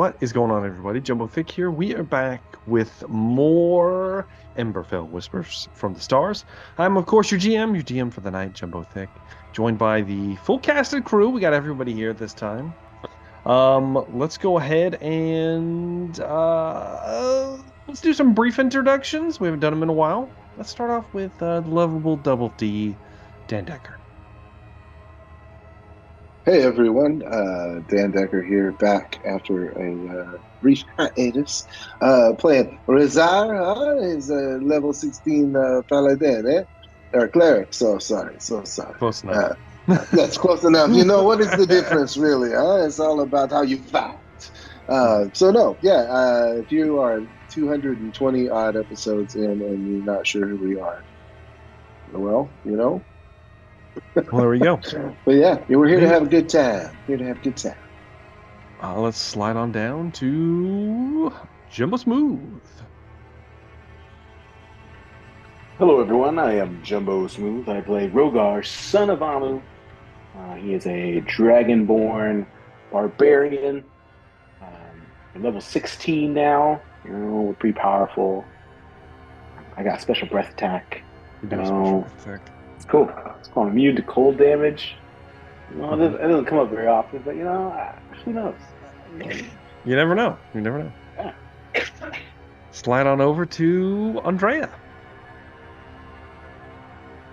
What is going on, everybody? Jumbo Thick here. We are back with more Emberfell Whispers from the Stars. I'm, of course, your GM for the night, Jumbo Thick, joined by the full cast and crew. We got everybody here this time. Let's go ahead and let's do some brief introductions. We haven't done them in a while. Let's start off with the lovable Double D, Dan Decker. Hey everyone, Dan Decker here, back after a brief hiatus, playing Rezar, is a level 16 paladin, or cleric, so sorry. Close enough. That's close enough. You know, what is the difference really, huh? It's all about how you fight. If you are 220 odd episodes in and you're not sure who we are, well, you know. Well, there we go. But yeah, we're here to have a good time. Let's slide on down to Jumbo Smooth. Hello, everyone. I am Jumbo Smooth. I play Rogar, son of Amu. He is a dragonborn barbarian. We're level 16 now. You know, we're pretty powerful. I got special breath attack. It's cool. It's called immune to cold damage. You know, it doesn't come up very often, but you know, who knows? You never know. Yeah. Slide on over to Andrea.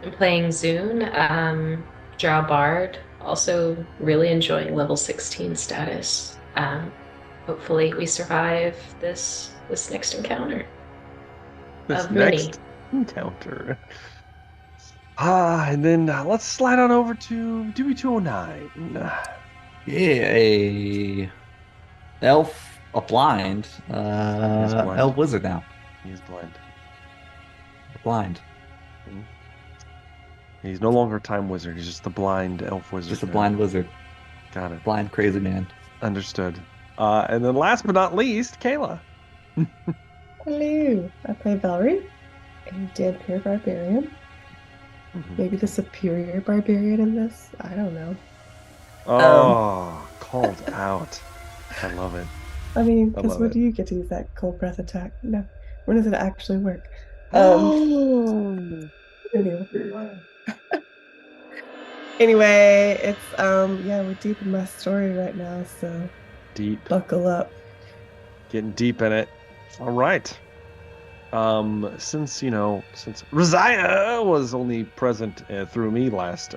I'm playing Zune, Drow Bard. Also really enjoying level 16 status. Hopefully we survive this next encounter. Encounter. And then let's slide on over to Dewey 209. Yeah, elf, a blind, elf wizard now. He's blind. Blind. He's no longer a time wizard. He's just the blind elf wizard. Just a blind wizard. Got it. Blind crazy man. Understood. And then last but not least, Kayla. Hello. I play Velree, a dead pure barbarian. Maybe the superior barbarian in this. I don't know. Oh, called out. I love it. I mean, because when do you get to use that cold breath attack? No. When does it actually work? Anyway, it's we're deep in my story right now, so deep. Buckle up. Getting deep in it. All right. Since Razia was only present through me last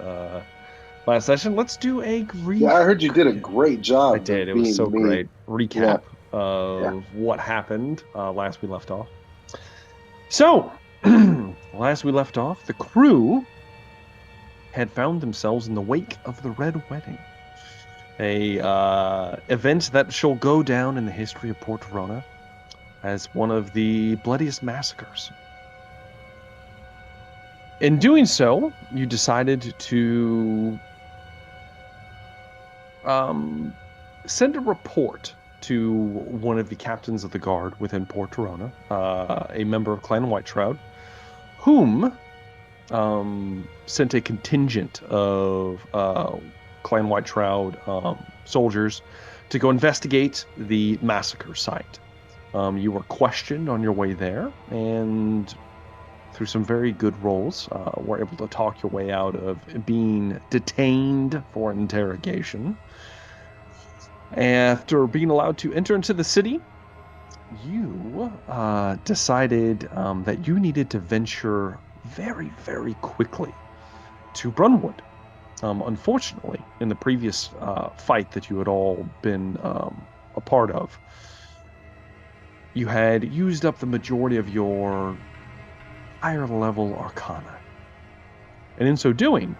session, let's do a brief. Yeah, I heard you did a great job. I did. It was so great. Recap of what happened last we left off. So, last we left off, the crew had found themselves in the wake of the Red Wedding, a event that shall go down in the history of Port Verona as one of the bloodiest massacres. In doing so, you decided to send a report to one of the captains of the guard within Port Verona, a member of Clan Whiteshroud, whom sent a contingent of Clan Whiteshroud soldiers to go investigate the massacre site. You were questioned on your way there, and through some very good rolls, were able to talk your way out of being detained for an interrogation. After being allowed to enter into the city, you decided that you needed to venture very, very quickly to Brunwood. Unfortunately, in the previous fight that you had all been a part of, you had used up the majority of your higher level arcana. And in so doing,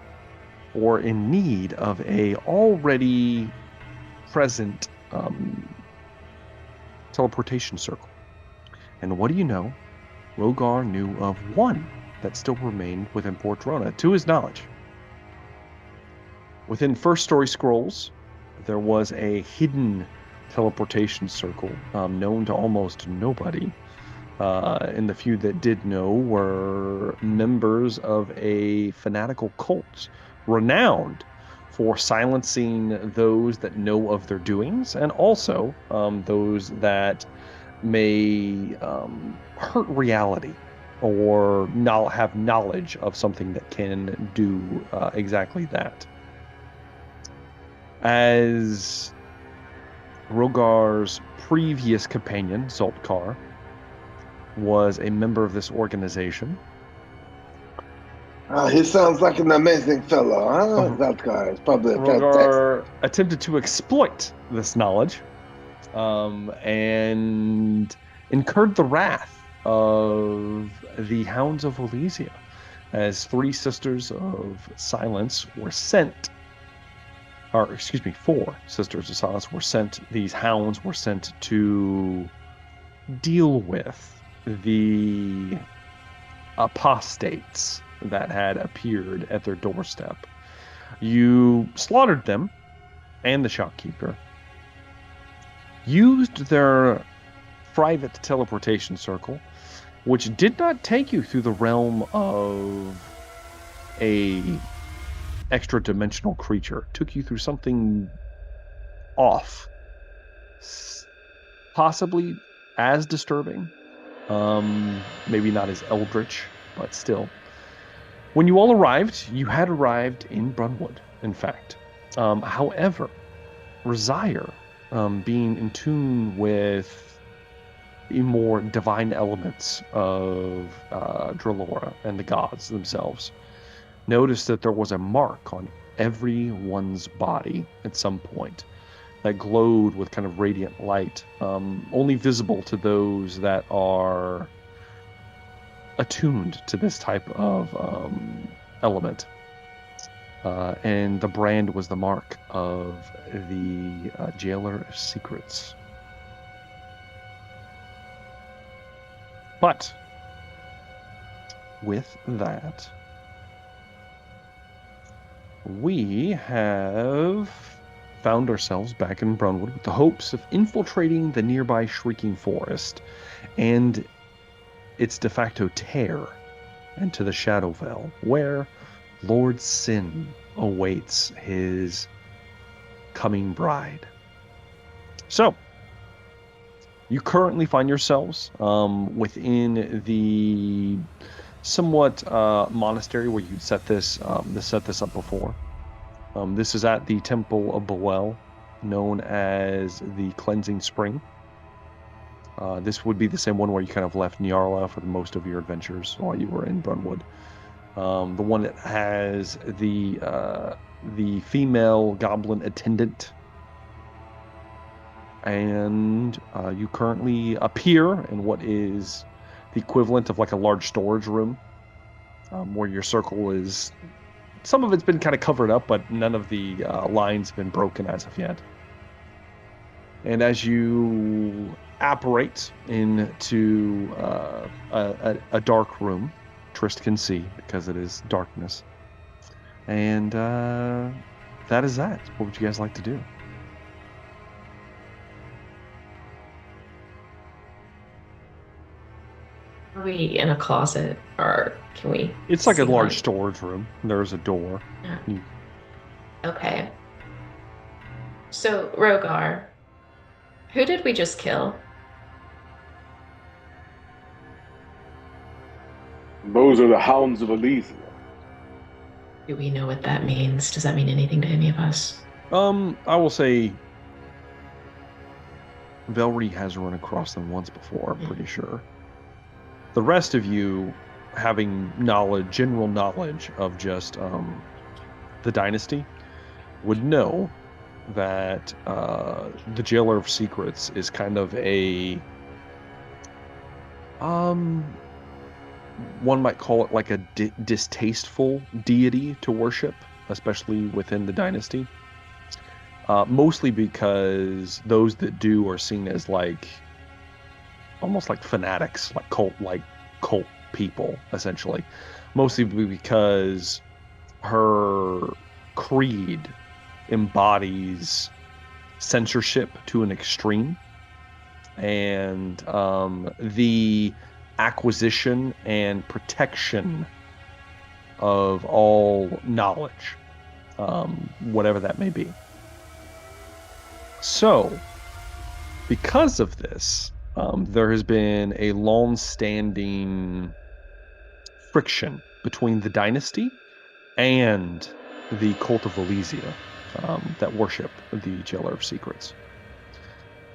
or in need of a already present teleportation circle. And what do you know? Rogar knew of one that still remained within Port Verona, to his knowledge. Within First Story Scrolls, there was a hidden teleportation circle known to almost nobody. And the few that did know were members of a fanatical cult renowned for silencing those that know of their doings, and also those that may hurt reality or have knowledge of something that can do exactly that. As Rogar's previous companion, Zoltkar, was a member of this organization. He sounds like an amazing fellow, huh? Zoltkar is probably a Rogar attempted to exploit this knowledge and incurred the wrath of the Hounds of Elysia, as 3 Sisters of Silence were sent, or excuse me, 4 Sisters of Silence were sent. These hounds were sent to deal with the apostates that had appeared at their doorstep. You slaughtered them and the shopkeeper, used their private teleportation circle, which did not take you through the realm of a extra-dimensional creature. It took you through something off, possibly as disturbing, maybe not as eldritch, but still. When you all arrived, you had arrived in Brunwood, in fact. However, Razire, being in tune with the more divine elements of Drelora and the gods themselves, noticed that there was a mark on everyone's body at some point that glowed with kind of radiant light, only visible to those that are attuned to this type of element. And the brand was the mark of the Jailer of Secrets. But with that, we have found ourselves back in Brunwood with the hopes of infiltrating the nearby Shrieking Forest and its de facto tear into the Shadowfell, where Lord Sin awaits his coming bride. So, you currently find yourselves within the somewhat monastery where you set this up before. This is at the Temple of Boel, known as the Cleansing Spring. This would be the same one where you kind of left Nyarla for most of your adventures while you were in Brunwood. The one that has the female goblin attendant. And you currently appear in what is the equivalent of like a large storage room, where your circle is... Some of it's been kind of covered up, but none of the lines have been broken as of yet. And as you apparate into a dark room, Trist can see because it is darkness. And that is that. What would you guys like to do? Are we in a closet, or can we? It's like a large storage room. There's a door. Yeah. Okay. So, Rogar, who did we just kill? Those are the Hounds of Elysia. Do we know what that means? Does that mean anything to any of us? I will say Velree has run across them once before, I'm pretty sure. The rest of you, having general knowledge of just the dynasty, would know that the Jailer of Secrets is kind of a one might call it like a distasteful deity to worship, especially within the dynasty. Mostly because those that do are seen as like almost like fanatics, like cult people, essentially. Mostly because her creed embodies censorship to an extreme, and the acquisition and protection of all knowledge. whatever that may be. So, because of this, there has been a long-standing friction between the dynasty and the cult of Elysia that worship the Jailer of Secrets.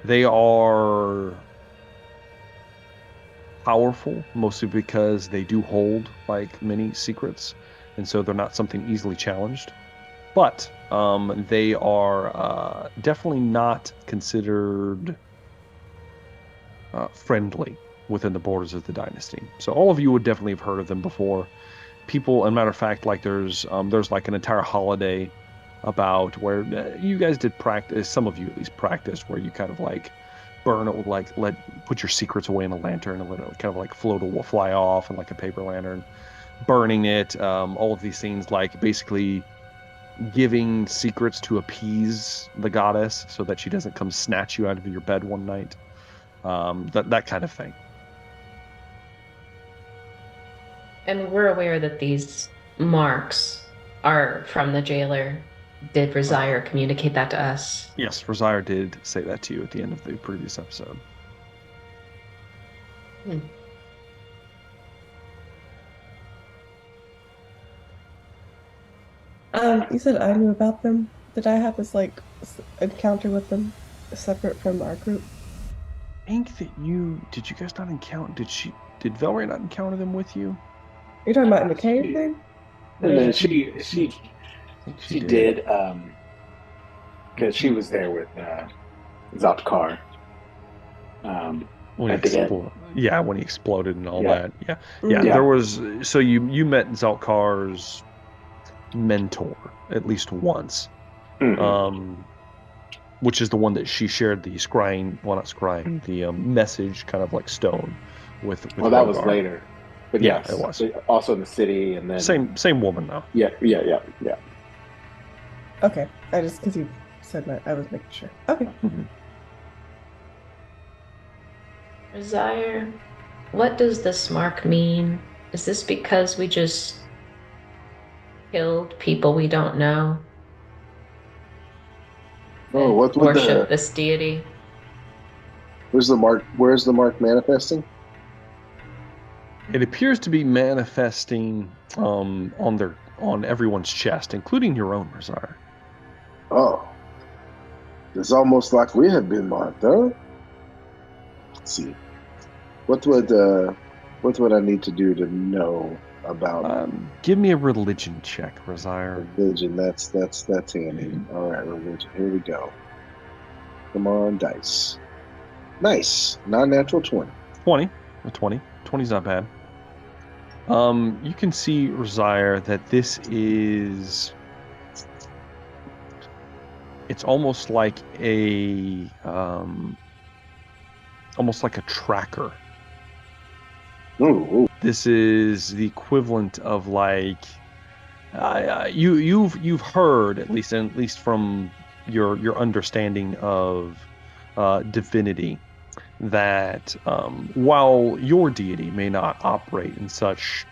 They are powerful, mostly because they do hold like many secrets, and so they're not something easily challenged. But they are definitely not considered friendly within the borders of the dynasty. So all of you would definitely have heard of them before. People, as a matter of fact, like there's like an entire holiday about where you guys did practice, some of you at least practiced, where you kind of like burn it with like put your secrets away in a lantern and let it kind of like fly off in like a paper lantern, burning it, all of these things, like basically giving secrets to appease the goddess so that she doesn't come snatch you out of your bed one night, that kind of thing. And we're aware that these marks are from the jailer. Did Rosier communicate that to us? Yes, Rosier did say that to you at the end of the previous episode. You said I knew about them. Did I have this like encounter with them separate from our group? I think that did you guys not encounter? Did Velree not encounter them with you? You're talking about in the cave thing? And then she did, because she was there with Zaltkar. When he exploded and all Yeah. that. Yeah. There was, so you met Zaltkar's mentor at least once, which is the one that she shared the the message kind of like stone with. Well, that was later. But yeah, yes, it was also in the city, and then same woman though. Yeah. Okay, because you said that, I was making sure. Okay. Rosier, what does this mark mean? Is this because we just killed people we don't know? Oh, what would worship this deity? Where's the mark? Where's the mark manifesting? It appears to be manifesting on everyone's chest, including your own, Rosier. Oh, it's almost like we have been marked, huh? Let's see, what would I need to do to know about? Give me a religion check, Rosier. Religion. That's handy. All right, religion. Here we go. Come on, dice. Nice, non-natural 20. 20. 20's not bad. You can see, Rosier, that this is... It's almost like a tracker. Ooh. This is the equivalent of like you've heard, at least from your understanding of divinity, that while your deity may not operate in such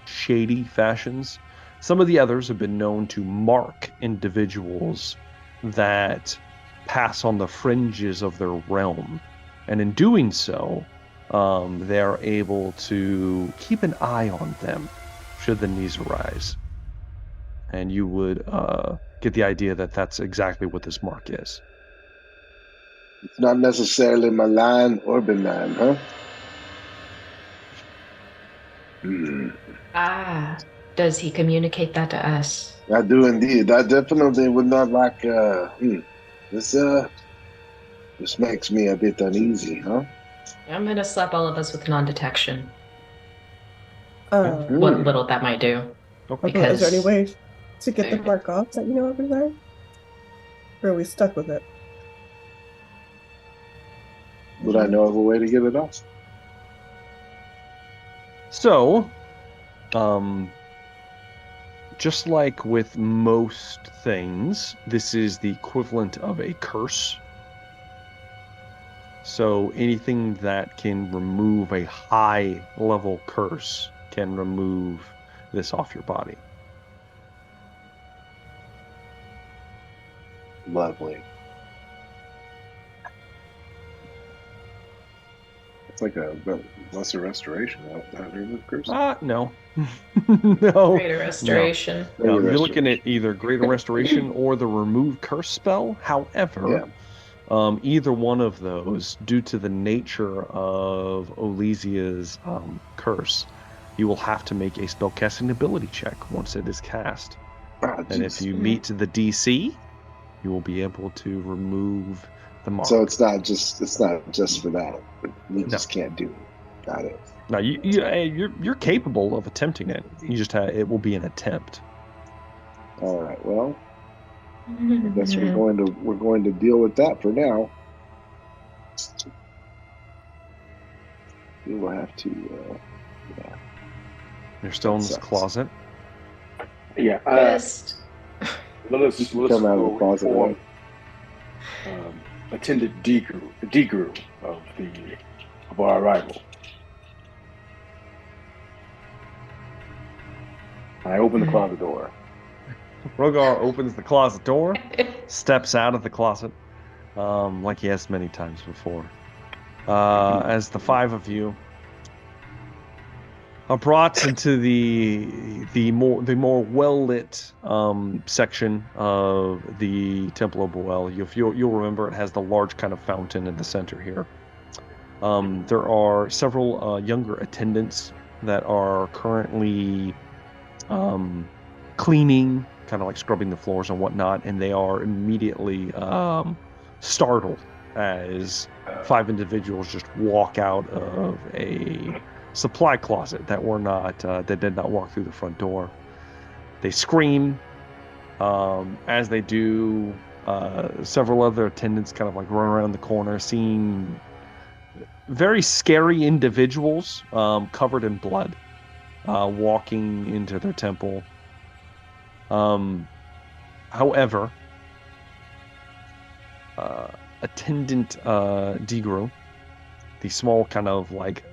shady fashions, some of the others have been known to mark individuals that pass on the fringes of their realm, and in doing so, they are able to keep an eye on them should the needs arise. And you would get the idea that that's exactly what this mark is. It's not necessarily malign or benign, huh? Does he communicate that to us? I do indeed. I definitely would not like this makes me a bit uneasy, huh? I'm gonna slap all of us with non-detection. What What little that might do. Okay. Is there any way to get the mark off that you know over there? Or are we stuck with it? Would I know of a way to get it off? So, just like with most things, this is the equivalent of a curse. So anything that can remove a high-level curse can remove this off your body. Lovely. It's like a lesser restoration. That remove curse? No. No. Greater restoration. No, you're looking at either Greater Restoration or the Remove Curse spell. However, either one of those, due to the nature of Olesia's curse, you will have to make a spellcasting ability check once it is cast. And if you meet the DC, you will be able to remove the mark. So it's not just for that. You just can't do it. Got it. No, you're capable of attempting it. You just it will be an attempt. All right. Well, I guess we're going to deal with that for now. We will have to. Yeah. You're still in this closet. Yeah. Best. Let's come out of the closet. Right? Attended D group of our arrival. I open the closet door. Rogar opens the closet door, steps out of the closet, like he has many times before. As the five of you are brought into the more well lit section of the Temple of Boel. You'll remember it has the large kind of fountain in the center here. There are several younger attendants that are currently cleaning, kind of like scrubbing the floors and whatnot, and they are immediately startled as five individuals just walk out of a supply closet that did not walk through the front door. They scream. As they do, several other attendants kind of like run around the corner, seeing very scary individuals covered in blood walking into their temple. However, attendant Digru, the small kind of like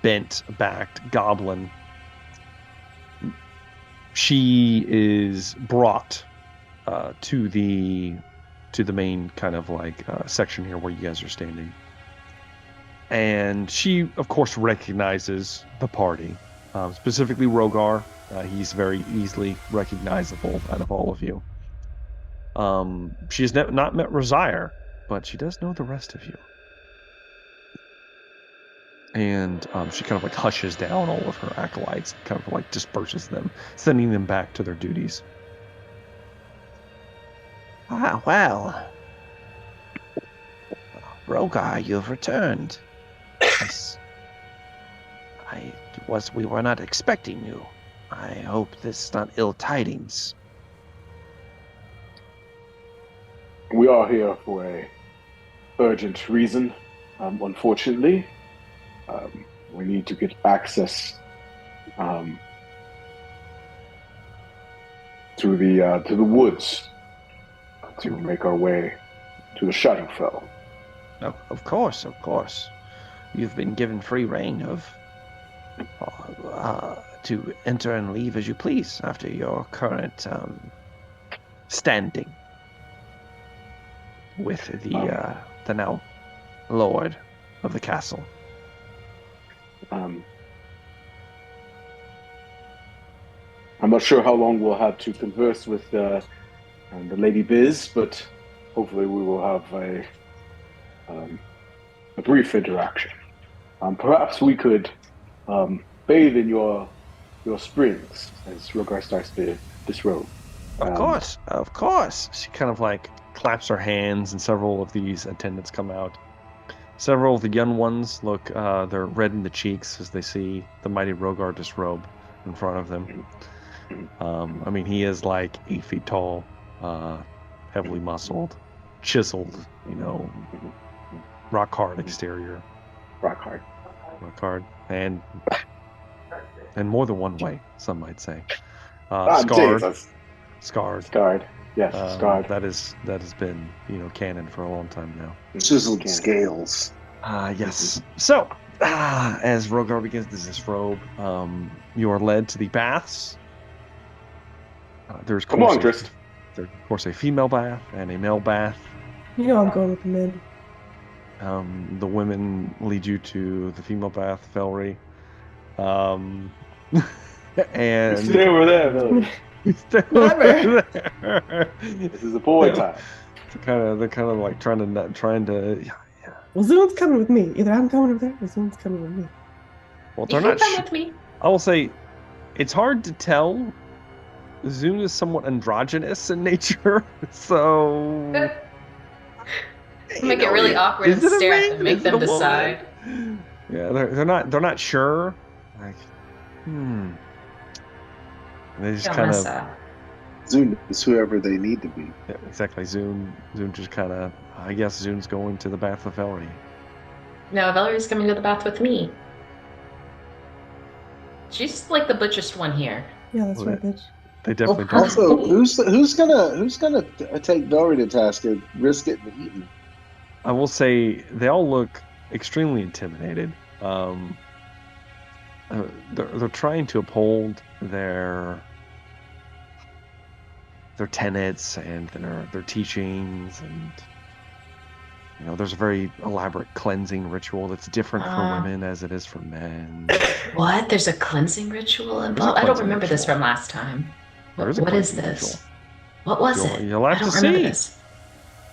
bent-backed goblin, she is brought to the main kind of like section here where you guys are standing, and she of course recognizes the party, specifically Rogar. He's very easily recognizable out of all of you. She has not met Razire, but she does know the rest of you. And she kind of like hushes down all of her acolytes, kind of like disperses them, sending them back to their duties. Ah, well. Rogar, you've returned. Yes. We were not expecting you. I hope this is not ill tidings. We are here for a urgent reason. Unfortunately, we need to get access to the woods to make our way to the Shadowfell. Of course. You've been given free reign to enter and leave as you please after your current standing with the now Lord of the castle. I'm not sure how long we'll have to converse with the Lady Biz, but hopefully we will have a brief interaction. Perhaps we could bathe in your springs as Rogar starts to disrobe. Of course. She kind of like claps her hands, and several of these attendants come out. Several of the young ones look, they're red in the cheeks as they see the mighty Rogar disrobe in front of them. I mean, he is like 8 feet tall, heavily muscled, chiseled, rock hard exterior. Rock hard. And more than one way, some might say. Scarred. Yes, scarred. That has been, canon for a long time now. Chiseled scales. Yes. So, as Rogar begins to disrobe, you are led to the baths. There's Come on, Trist. There's, of course, a female bath and a male bath. You know I'm going with the men. The women lead you to the female bath, Velree. And Stay over there, Velree. Never. This is a boy time. They're kind of like trying to. Yeah. Well, Zoon's coming with me. Either I'm coming over there or Zoon's coming with me. Well, You they're can not. come with me. I will say, it's hard to tell. Zoon is somewhat androgynous in nature, so. Make it really awkward and stare at them, make them decide. Yeah, they're not sure. Like, They just kind of. Zoon is whoever they need to be. Yeah, exactly. Zoon just kind of. I guess Zoon's going to the bath with Velree. No, Velree's coming to the bath with me. She's like the butchest one here. Yeah, that's right, bitch. They definitely don't. Also, who's gonna take Velree to task and risk getting eaten? I will say they all look extremely intimidated. They're trying to uphold their tenets and their teachings, and there's a very elaborate cleansing ritual that's different for women as it is for men. What? There's a cleansing ritual involved? I don't remember this from last time. What is this? Ritual. What was it? You'll have I don't to remember see. this.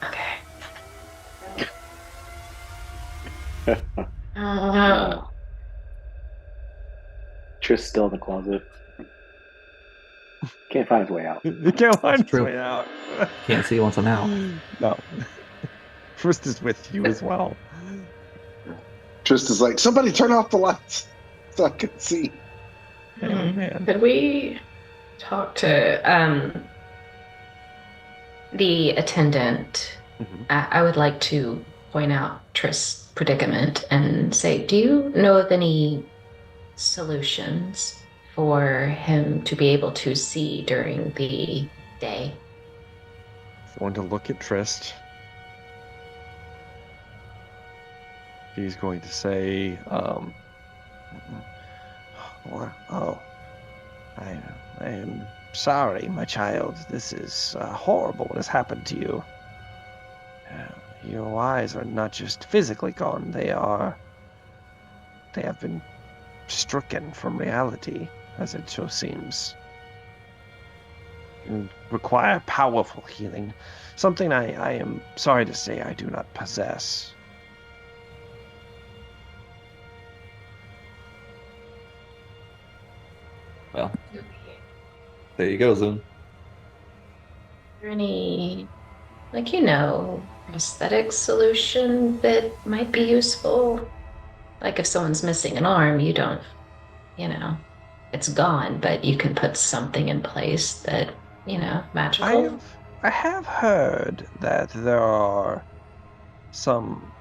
Okay. Triss still in the closet. Can't find his way out. You can't find his true. way out. Can't see once I'm out. No. Trist is with you as well. Tristan's like, somebody turn off the lights so I can see. Oh, man. Could we talk to the attendant? I would like to point out Triss' predicament and say, do you know of any solutions for him to be able to see during the day? Going to look at Trist. He's going to say, I am sorry, my child. This is horrible what has happened to you. Your eyes are not just physically gone, they have been stricken from reality, as it so seems. You require powerful healing, something I am sorry to say I do not possess. Well, there you go, Zoom. Is there any, prosthetic solution that might be useful? Like if someone's missing an arm, you don't, it's gone, but you can put something in place that, magical. I have heard that there are some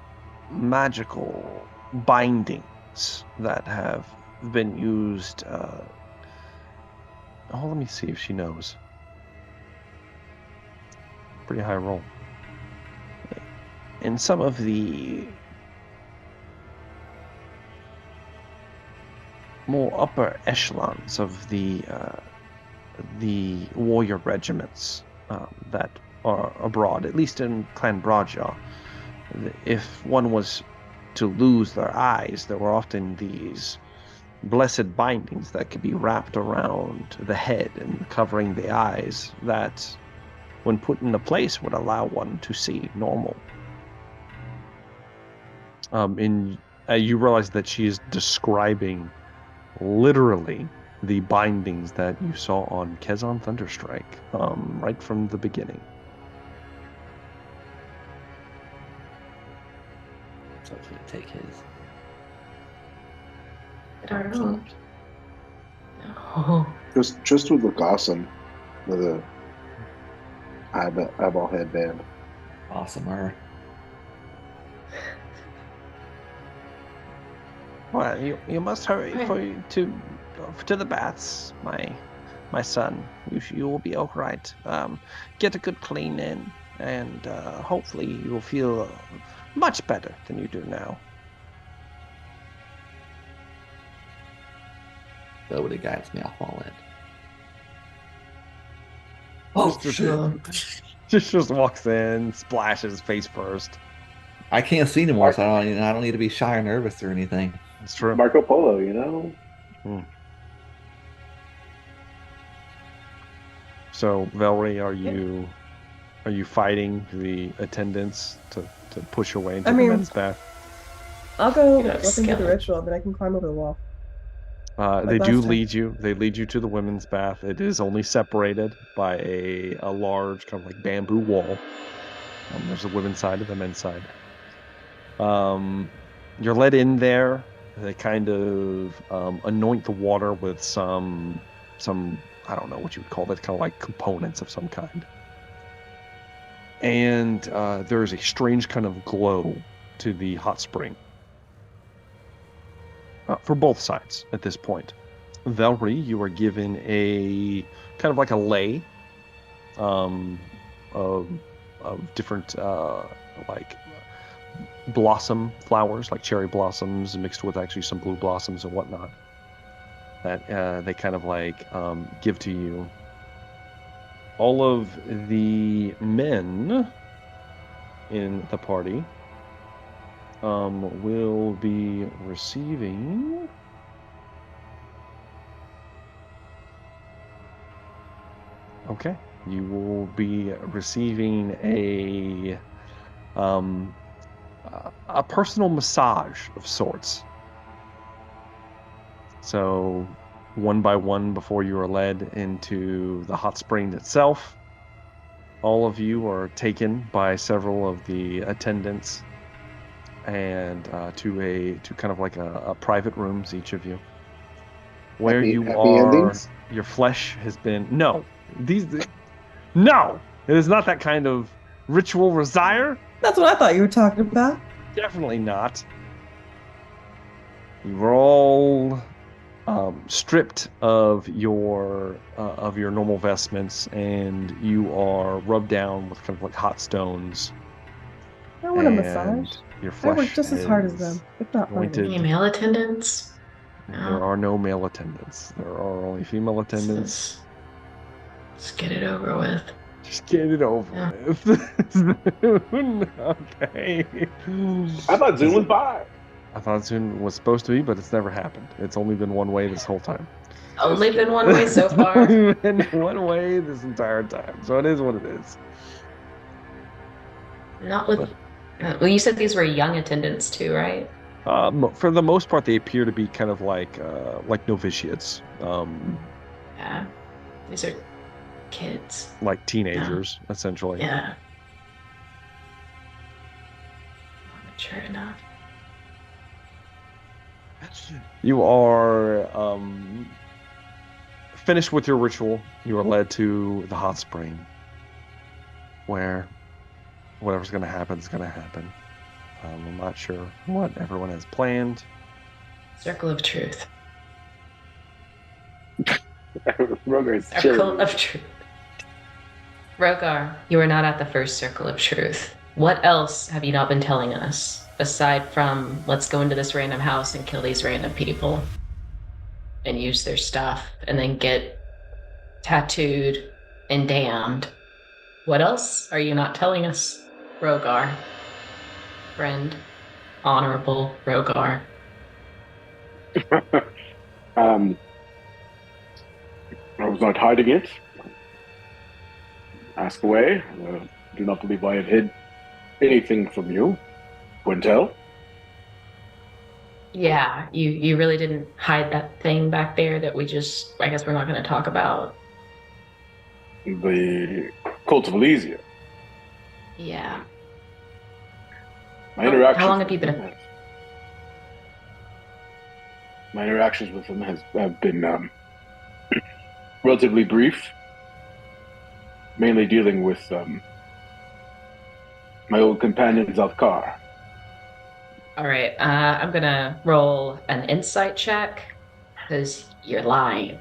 magical bindings that have been used. let me see if she knows. Pretty high roll. In some of the more upper echelons of the warrior regiments that are abroad, at least in Clan Braja, if one was to lose their eyes, there were often these blessed bindings that could be wrapped around the head and covering the eyes that, when put into place, would allow one to see normal. You realize that she is describing literally the bindings that you saw on Kezon Thunderstrike, right from the beginning. So I can't take his. I don't know. No. Just would look awesome with a eyeball headband. Awesomer. Well, you must hurry to the baths, my son. You will be all right. Get a good clean in, and hopefully you will feel much better than you do now. Nobody guides me, I'll fall in. Oh, just walks in, splashes face first. I can't see anymore, so I don't need to be shy or nervous or anything. It's true. Marco Polo, you know? So, Velree, are you fighting the attendants to push away into the men's bath? I'll go look into the ritual, but I can climb over the wall. They do lead you. They lead you to the women's bath. It is only separated by a large kind of like bamboo wall. There's the women's side and the men's side. You're led in there. They kind of anoint the water with some I don't know what you would call that, kind of like components of some kind. And there is a strange kind of glow to the hot spring. For both sides at this point. Velree, you are given a kind of like a lei of different like blossom flowers, like cherry blossoms mixed with actually some blue blossoms and whatnot, that they kind of like give to you. All of the men in the party will be receiving you will be receiving a personal massage of sorts. So one by one, before you are led into the hot spring itself, all of you are taken by several of the attendants and to kind of like a private rooms, each of you, where happy endings? Your flesh has been no, it is not that kind of ritual Razire. That's what I thought you were talking about. Definitely not. You were all stripped of your normal vestments, and you are rubbed down with kind of like hot stones. I want a massage. Your flesh I work just as hard as them, if not harder. Any male attendants? No. There are no male attendants. There are only female attendants. Just get it over with. Just get it over with. Okay. I thought Zune was bi. I thought Zune was supposed to be, but it's never happened. It's only been one way this whole time. Only been one way so far. Only been one way this entire time. So it is what it is. Not with... Well, you said these were young attendants too, right? For the most part, they appear to be kind of like novitiates. Yeah. These are kids. Like teenagers, essentially. Yeah. Not mature enough. You are finished with your ritual. You are led to the hot spring, where whatever's going to happen is going to happen. I'm not sure what everyone has planned. Circle of Truth. Circle of Truth. Rogar, you are not at the first Circle of Truth. What else have you not been telling us? Aside from, let's go into this random house and kill these random people and use their stuff and then get tattooed and damned. What else are you not telling us, Rogar? Friend, honorable Rogar. I was not hiding it. Ask away. Do not believe I have hid anything from you. Quintel? Yeah, you really didn't hide that thing back there that I guess we're not going to talk about. The Cult of Elysia. Yeah. My interactions. How long have you been? My interactions with them have been relatively brief. Mainly dealing with my old companion Zalkar. All right, I'm gonna roll an insight check because you're lying.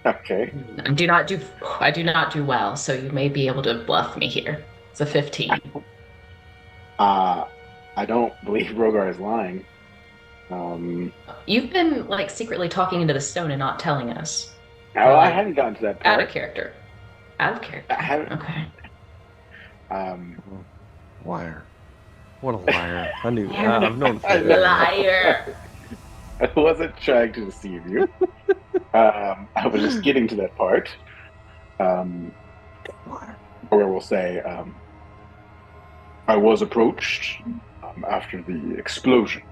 Okay. I do not do well, so you may be able to bluff me here. It's a 15. I don't believe Rogar is lying. You've been secretly talking into the stone and not telling us. I hadn't gotten to that part. Out of character. Out of character. Okay. Liar. What a liar. I knew that. I've known for Liar. I wasn't trying to deceive you. I was just getting to that part. Where we'll say I was approached after the explosion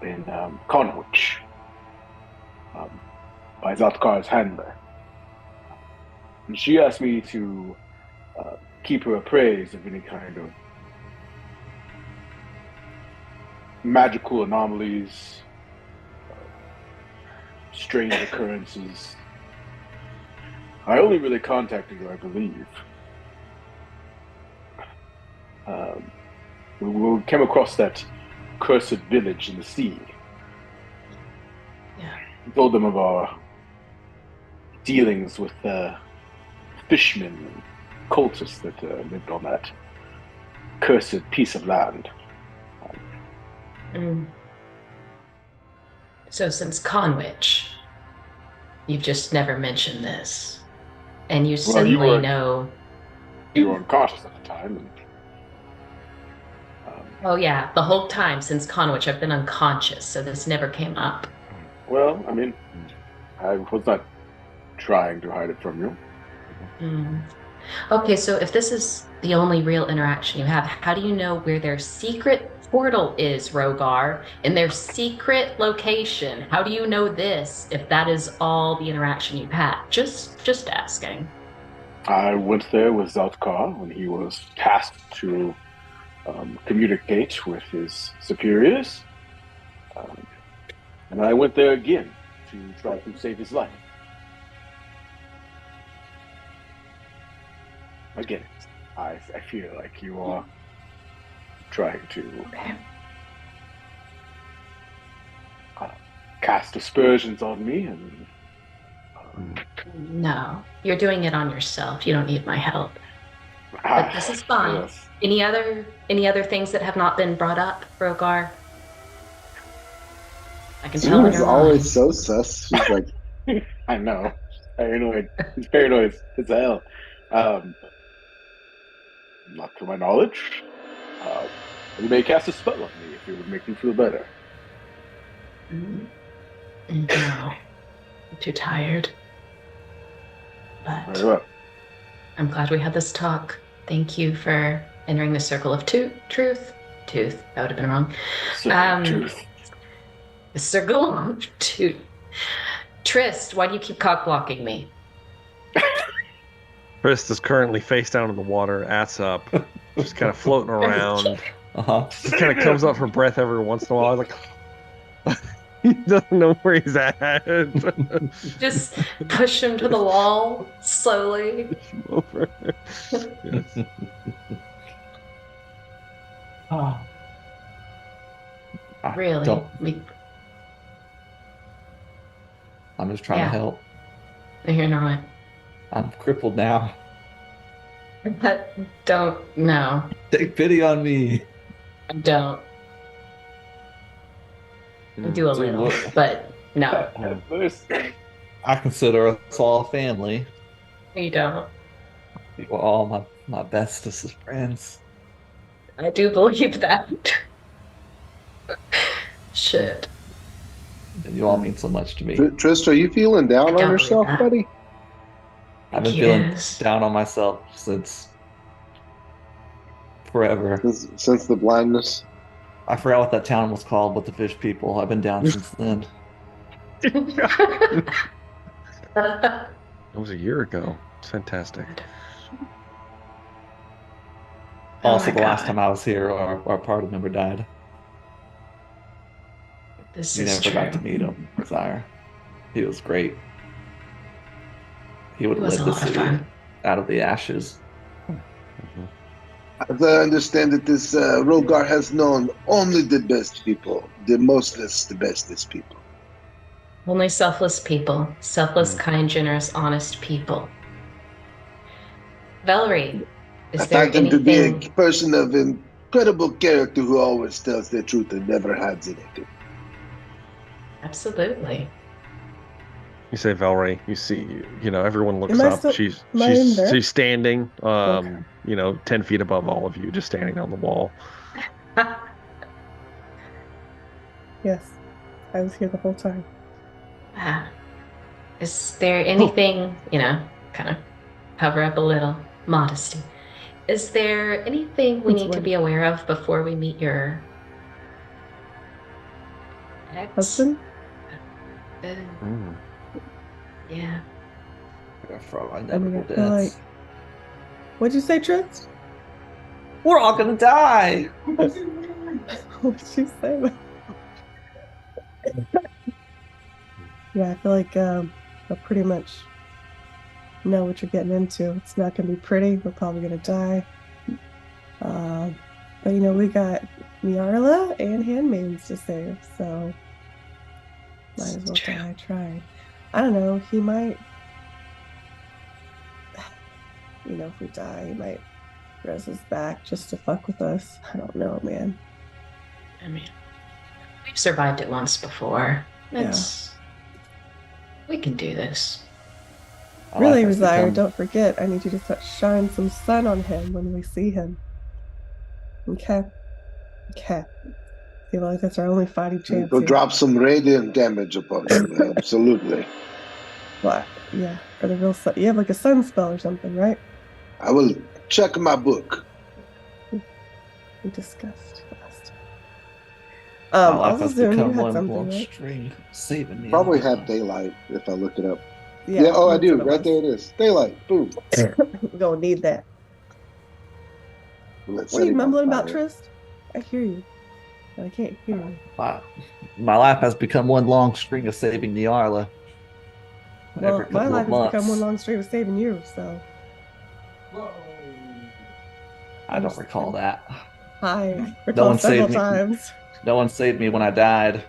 in Conwich by Zatkar's handler. And she asked me to keep her appraised of any kind of magical anomalies, strange occurrences. I only really contacted her, I believe. We came across that cursed village in the sea. Yeah. We told them of our dealings with fishmen and cultists that lived on that cursed piece of land. So since Conwich, you've just never mentioned this. And you suddenly know... You were unconscious at the time. And, oh yeah, the whole time since Conwich I've been unconscious, so this never came up. Well, I mean, I was not trying to hide it from you. Okay, so if this is the only real interaction you have, how do you know where their secret portal is, Rogar? In their secret location? How do you know this if that is all the interaction you've had? Just asking. I went there with Zatkar when he was tasked to communicate with his superiors. And I went there again to try to save his life. Again, I feel like you are trying to cast aspersions on me, and no, you're doing it on yourself. You don't need my help. But this is fine. Yes. Any other things that have not been brought up, Rogar? I can tell She's always so sus. She's like, I know, paranoid. He's paranoid as hell. Not to my knowledge. You may cast a spell on me if it would make me feel better. No, I'm too tired. But Very well. I'm glad we had this talk. Thank you for entering the circle of truth. Tooth. That would have been wrong. Truth. The circle of tooth. Trist, why do you keep cock blocking me? Trist is currently face down in the water, ass up, just kind of floating around. Just kind of comes up for breath every once in a while. Like, he doesn't know where he's at. Just push him to the wall slowly. Push him over. Yes. Really? I'm just trying to help. You're not. I'm crippled now. Don't. No. Take pity on me. Don't. I do a little, but no. I consider us all family. You don't. We're all my bestest of friends. I do believe that. Shit. And you all mean so much to me. Trist, are you feeling down on yourself, buddy? I've been feeling down on myself since forever. Since the blindness? I forgot what that town was called, but the fish people. I've been down since then. It was a year ago. It's fantastic. Also, the last time I was here, our party member died. You never got to meet him, Desire. He was great. He would lift the city out of the ashes. As I understand it, this Rogar has known only the best people, the mostless, the bestest people. Only selfless people. Selfless, kind, generous, honest people. Velree, is there anything... I find him to be a person of incredible character who always tells the truth and never hides anything. Absolutely. You say Velree. You see, everyone looks Am I up. still- She's am I in there? she's standing, Okay. 10 feet above all of you, just standing on the wall. Yes, I was here the whole time. Is there anything, kind of cover up a little modesty? Is there anything we Since need to when? be aware of before we meet your ex? Husband? Yeah. I feel like. What'd you say, Trist? We're all gonna die. What'd you say? Yeah, I feel like I pretty much know what you're getting into. It's not gonna be pretty. We're probably gonna die. But we got Nyarla and handmaidens to save, so might as well die trying. I don't know. He might. If we die, he might res us back just to fuck with us. I don't know, man. I mean, we've survived it once before. We can do this. Really, Resire, don't forget, I need you to shine some sun on him when we see him. Okay. Feel like that's our only fighting chance. Go here. drop some radiant damage upon him. Absolutely. What? Yeah. Or the real sun. You have like a sun spell or something, right? I will check my book. We discussed last time. Also, Zoom, you had something, right? String saving me. Probably have daylight if I look it up. Yeah, I do. Right there it is. Daylight. Boom. We're going to need that. What are you mumbling about, Trist? I hear you. But I can't hear you. My life has become one long string of saving Nyarla. Well, my life has become one long string of saving you, so. I don't recall that. I recall several times. No one saved me when I died.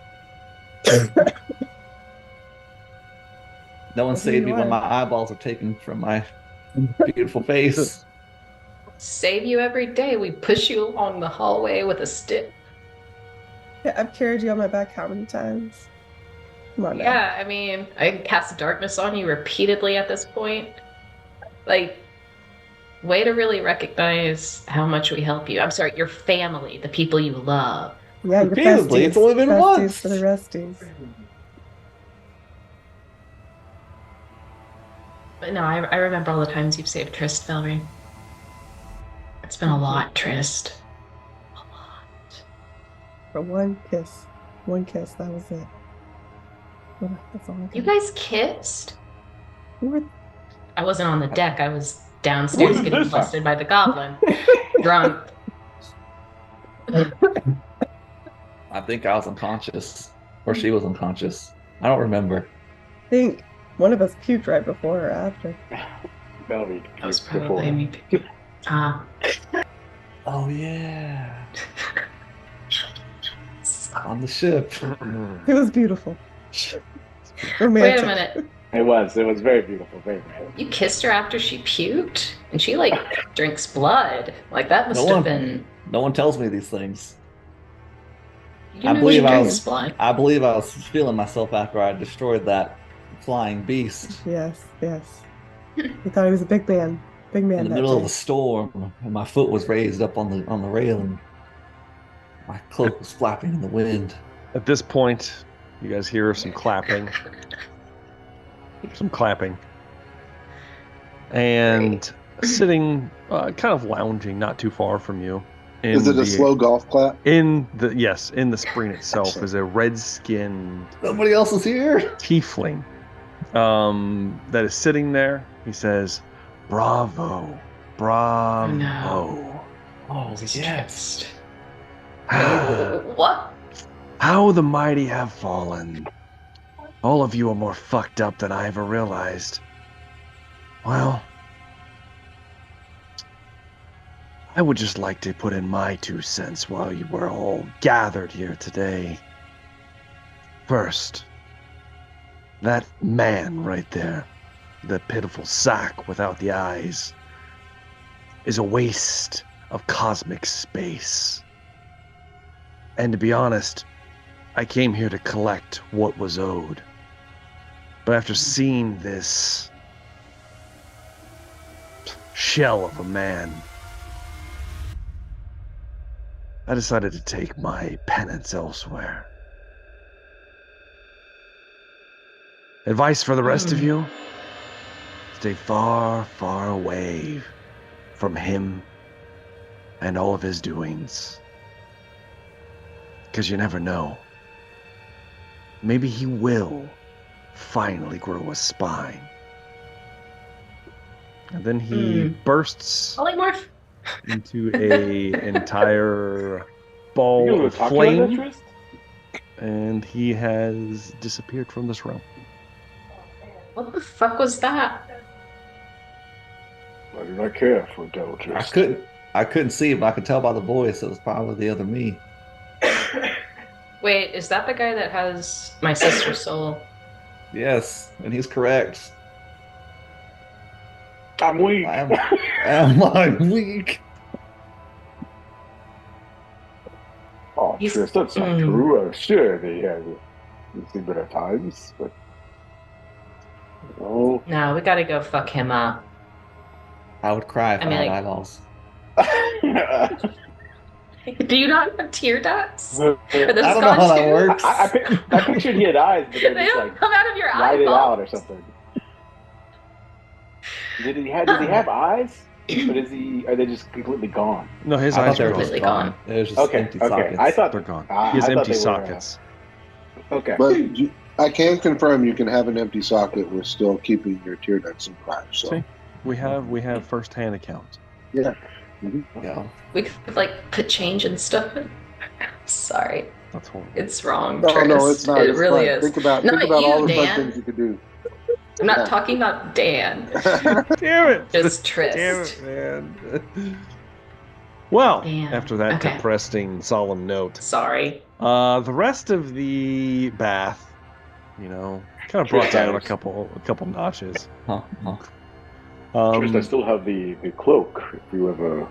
No one saved me when my eyeballs were taken from my beautiful face. Save you every day. We push you along the hallway with a stick. Yeah, I've carried you on my back how many times? Come on now. Yeah, I mean, I cast darkness on you repeatedly at this point. Like, way to really recognize how much we help you. I'm sorry, your family, the people you love. Yeah, your besties. It's only been once. For the resties. But no, I remember all the times you've saved Trist, Velree. It's been a lot, Trist. A lot. For one kiss. One kiss, that was it. That's all I got. You guys kissed? We I wasn't on the deck. I was downstairs getting busted by the goblin. Drunk. I think I was unconscious. Or she was unconscious. I don't remember. I think one of us puked right before or after. Velree. That was probably me. Oh, yeah. On the ship. It was beautiful. Romantic. Wait a minute. It was very beautiful. Very beautiful. You kissed her after she puked? And she, drinks blood. That must have been... No one tells me these things. I believe I was feeling myself after I destroyed that flying beast. Yes. He thought he was a big man. Big man. In the middle of a storm, and my foot was raised up on the railing. My cloak was flapping in the wind. At this point, you guys hear some clapping. And sitting, kind of lounging, not too far from you. Is it a slow golf clap? In the screen itself is a red-skinned. Somebody else is here. Tiefling, that is sitting there. He says, "Bravo, bravo." No. Oh yes. What? How the mighty have fallen. All of you are more fucked up than I ever realized. Well, I would just like to put in my 2 cents while you were all gathered here today. First, that man right there, the pitiful sack without the eyes, is a waste of cosmic space. And to be honest, I came here to collect what was owed. But after seeing this shell of a man, I decided to take my penance elsewhere. Advice for the rest of you? Stay far, far away from him and all of his doings. Because you never know. Maybe he will finally grow a spine. And then he bursts Polymorph. into a entire ball You of talk about that, flame, Trist? and he has disappeared from this realm. What the fuck was that? I do not care for Devil Trist. I couldn't see it, but I could tell by the voice it was probably the other me. Wait, is that the guy that has my sister's soul? Yes, and he's correct. I'm weak. Am I weak? Oh, He's- Trist, that's not true. Sure, they have seen better times, but no. No, we gotta go fuck him up. I would cry if I, mean, had like- eyeballs. Do you not have tear ducts? I Are those I don't know gone how that too? works. I pictured he had eyes, but They they just don't like come out of your ride it out or eyeballs. something. Did he have eyes? But are they just completely gone? No, his I eyes thought they are were gone. just Completely gone. gone. It was just Okay, empty okay. sockets. I thought They're gone. I He has thought empty they were, sockets. Okay. But I can confirm you can have an empty socket with still keeping your tear ducts in fire. So See? We have first-hand accounts. yeah, Yeah. We could like put change and stuff in. Sorry, That's horrible. it's wrong. no, Trist. it's not. It It's really fine. is. Think about Not all you, the fun Dan. things you could do. I'm not Yeah. talking about Dan. Damn it! Just Trist. Damn it, man. Well, Damn. after that Okay. depressing, solemn note, Sorry. the rest of the bath, kind of brought down a couple notches. Huh, huh. Trist, I still have the cloak if you ever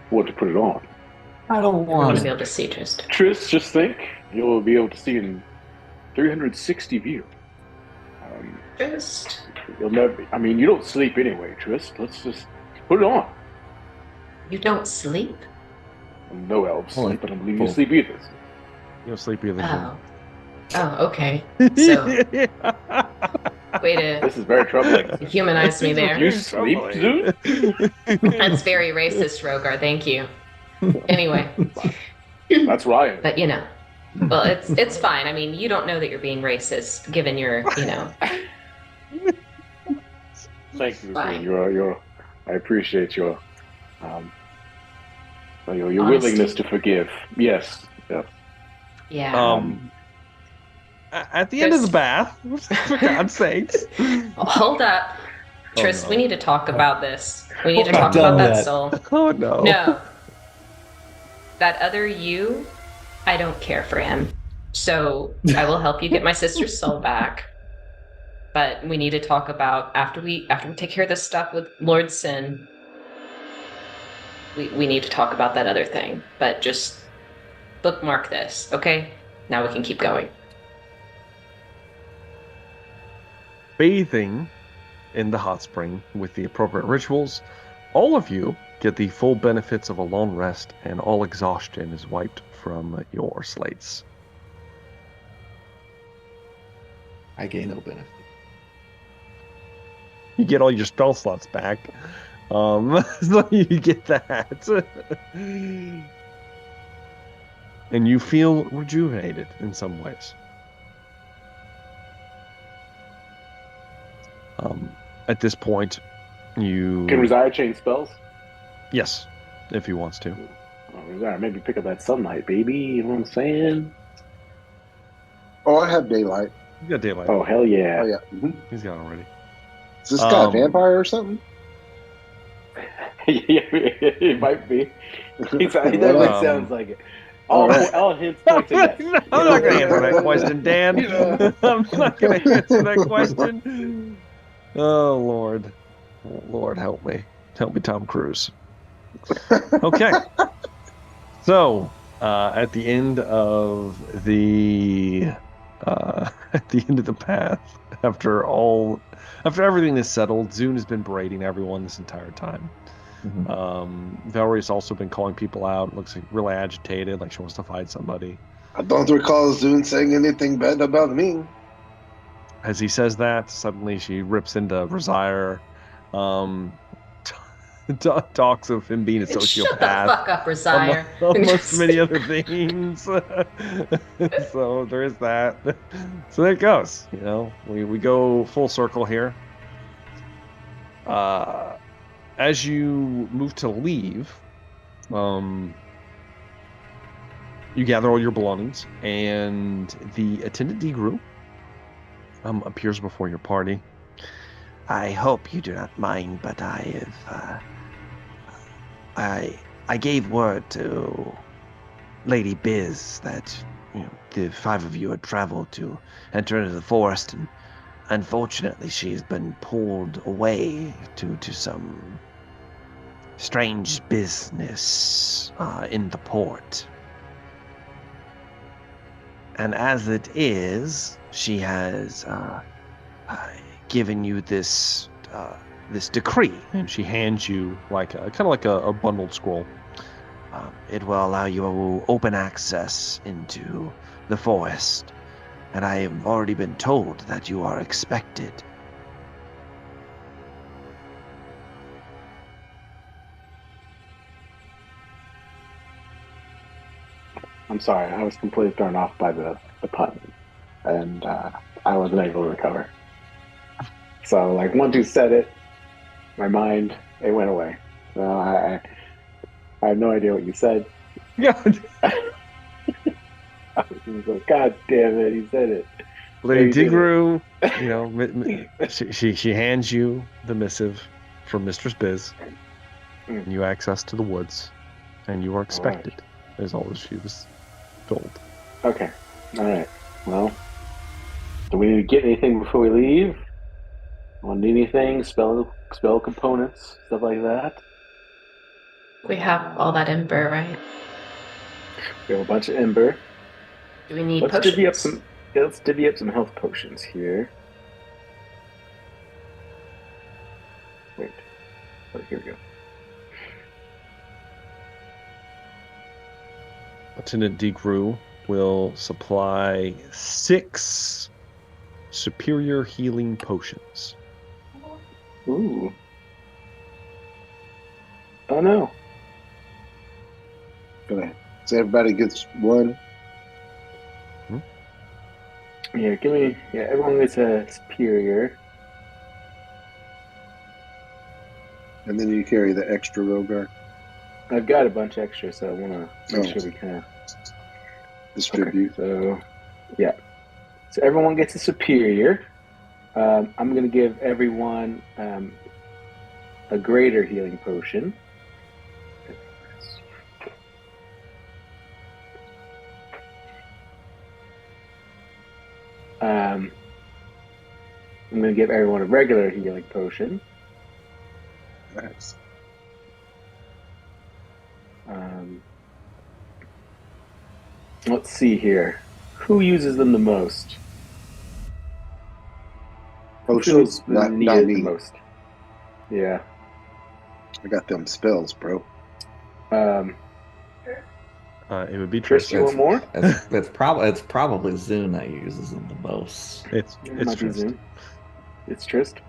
want to put it on. I don't I want want to be it. able to see Trist. Trist, just think, you'll be able to see in 360 view. Trist. You'll never. I mean, you don't sleep anyway, Trist. Let's just put it on. You don't sleep? No elves Only sleep, but I believe you full. sleep either. You'll sleep either. Oh. Oh, okay. So, way to This is very troubling. humanize me there. You sleep, dude? That's very racist, Rogar. Thank you. Anyway, That's Ryan. but well, it's fine. I mean, you don't know that you're being racist, given your, Thank you. Fine. I appreciate your Honesty. willingness to forgive. Yes. Yeah. yeah. At the end of the bath, for God's sakes. Hold up, Oh, Trist. no. We need to talk about this. We need to I've talk done about that that. soul. Oh no. No, that other you, I don't care for him. So I will help you get my sister's soul back. But we need to talk about after we take care of this stuff with Lord Sin. We need to talk about that other thing. But just bookmark this, okay? Now we can keep going. Bathing in the hot spring with the appropriate rituals, all of you get the full benefits of a long rest, and all exhaustion is wiped from your slates. I gain no benefit. You get all your spell slots back. So you get that. And you feel rejuvenated in some ways. At this point, you... Can Rosiah change spells? Yes, if he wants to. Oh, Rosiah, maybe pick up that sunlight, baby. You know what I'm saying? Oh, I have daylight. He's got daylight. Oh, hell yeah. Oh yeah. Mhm. He's got it already. Is this guy a vampire or something? Yeah, it might be. He definitely Um, sounds like it. all right. All hints point to that. I'm not going to answer that question, Dan. I'm not going to answer that question. Oh, Lord. Oh, Lord, help me. Help me, Tom Cruise. Okay. So, at the end of the at the end of the path, after everything is settled, Zune has been berating everyone this entire time. Velree's also been calling people out. Looks like really agitated, like she wants to fight somebody. I don't recall Zune saying anything bad about me. As he says that, suddenly she rips into Razire, talks of him being a sociopath. Shut the fuck up, Razire. Amongst many other things. So there is that. So there it goes. You know, we go full circle here. As you move to leave, you gather all your belongings, and the attendant Degru appears before your party. I hope you do not mind, but I gave word to Lady Biz that the 5 of you had traveled to enter into the forest, and unfortunately she has been pulled away to some strange business in the port. And as it is, she has given you this decree, and she hands you kind of like a bundled scroll. It will allow you open access into the forest, and I have already been told that you are expected. I'm sorry, I was completely thrown off by the pun, and I wasn't able to recover. So, like, once you said it, my mind, it went away. Well, I have no idea what you said. Yeah. I was like, God damn it, he said it. Lady Degru, she hands you the missive from Mistress Biz, and you access to the woods, and you are expected, is all that she was told. Okay, all right. Well, do we need to get anything before we leave? Want to need anything? Spell components, stuff like that. We have all that ember, right? We have a bunch of ember. Do we need Let's potions? divvy up some health potions here. Wait. Oh, here we go. Lieutenant Degru will supply 6 superior healing potions. Ooh. Oh no. So everybody gets one. Yeah, everyone gets a superior. And then you carry the extra Rogar. I've got a bunch extra, so I want to make sure we kind of distribute. Okay, so, yeah. So everyone gets a superior. I'm going to give everyone a greater healing potion. I'm going to give everyone a regular healing potion. Nice. Let's see here. Who uses them the most? Potions? Not me. The most. Yeah. I got them spells, bro. It would be Tristan. You want more? It's probably Zune that uses them the most. It's Trist. It's Trist.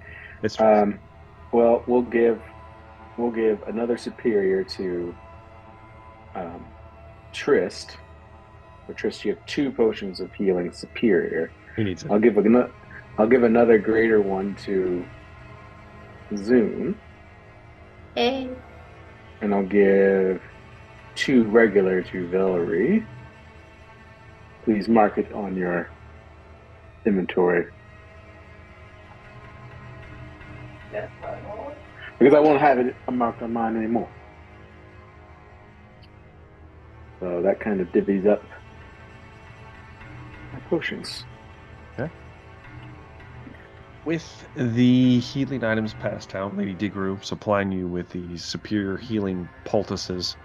It's Trist. Well, we'll give another superior to Trist. For Trist, you have 2 potions of healing superior. He needs it. I'll give another greater one to Zune. Hey. And I'll give 2 regular to Velree. Please mark it on your inventory. Because I won't have it marked on mine anymore. So that kind of divvies up my potions. Okay. With the healing items passed out, Lady Degru supplying you with the superior healing poultices,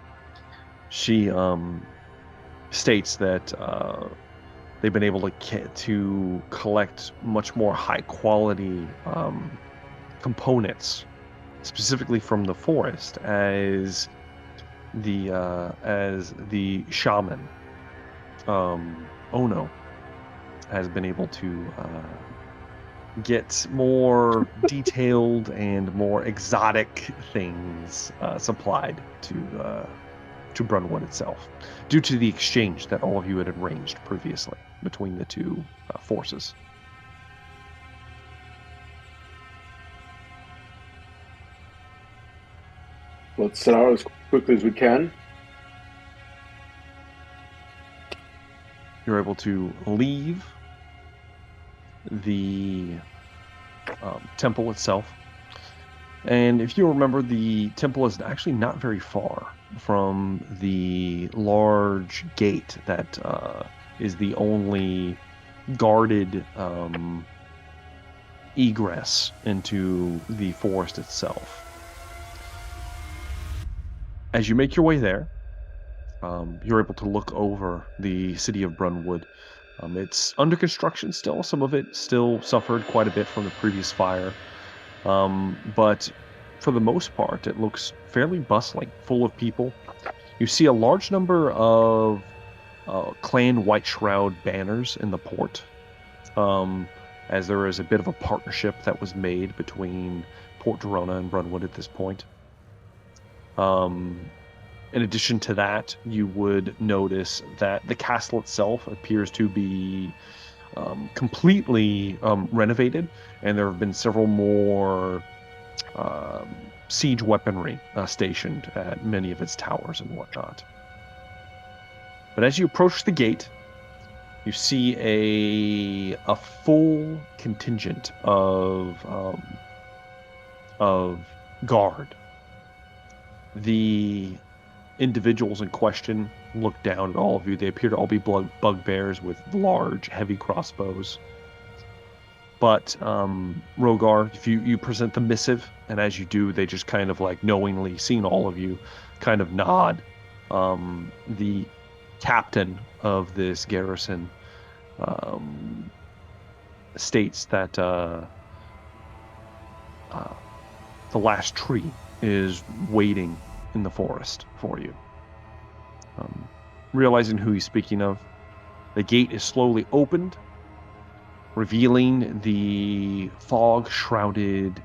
she states that they've been able to collect much more high quality components, specifically from the forest, as the shaman Ono has been able to get more detailed and more exotic things supplied to Brunwood itself, due to the exchange that all of you had arranged previously between the two forces. Let's set out as quickly as we can. You're able to leave the temple itself. And if you remember, the temple is actually not very far from the large gate that is the only guarded egress into the forest itself. As you make your way there, you're able to look over the city of Brunwood. It's under construction still. Some of it still suffered quite a bit from the previous fire. But for the most part, it looks fairly bustling, full of people. You see a large number of Clan White Shroud banners in the port, as there is a bit of a partnership that was made between Port Dorona and Brunwood at this point. In addition to that, you would notice that the castle itself appears to be completely renovated, and there have been several more siege weaponry stationed at many of its towers and whatnot. But as you approach the gate, you see a full contingent of guard. The individuals in question look down at all of you. They appear to all be bugbears with large, heavy crossbows. But Rogar, if you present the missive, and as you do, they just kind of like knowingly, seeing all of you, kind of nod. The captain of this garrison states that the last tree is waiting in the forest for you. Realizing who he's speaking of, the gate is slowly opened, revealing the fog-shrouded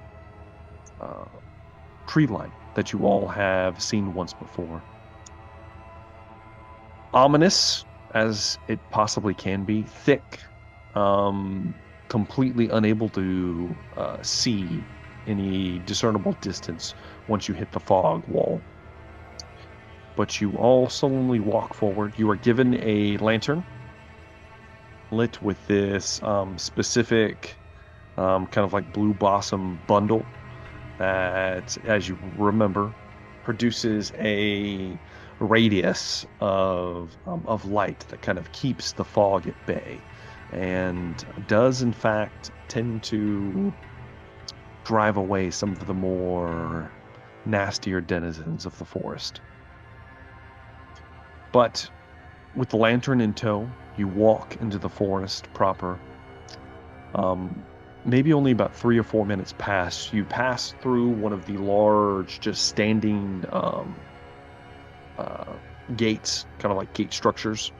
tree line that you all have seen once before. Ominous as it possibly can be, thick, completely unable to see any discernible distance once you hit the fog wall. But you all solemnly walk forward. You are given a lantern lit with this specific kind of like blue blossom bundle that, as you remember, produces a radius of light that kind of keeps the fog at bay, and does in fact tend to drive away some of the more nastier denizens of the forest. But with the lantern in tow, you walk into the forest proper. Maybe only about 3 or 4 minutes pass. You pass through one of the large, just standing gates, kind of like gate structures.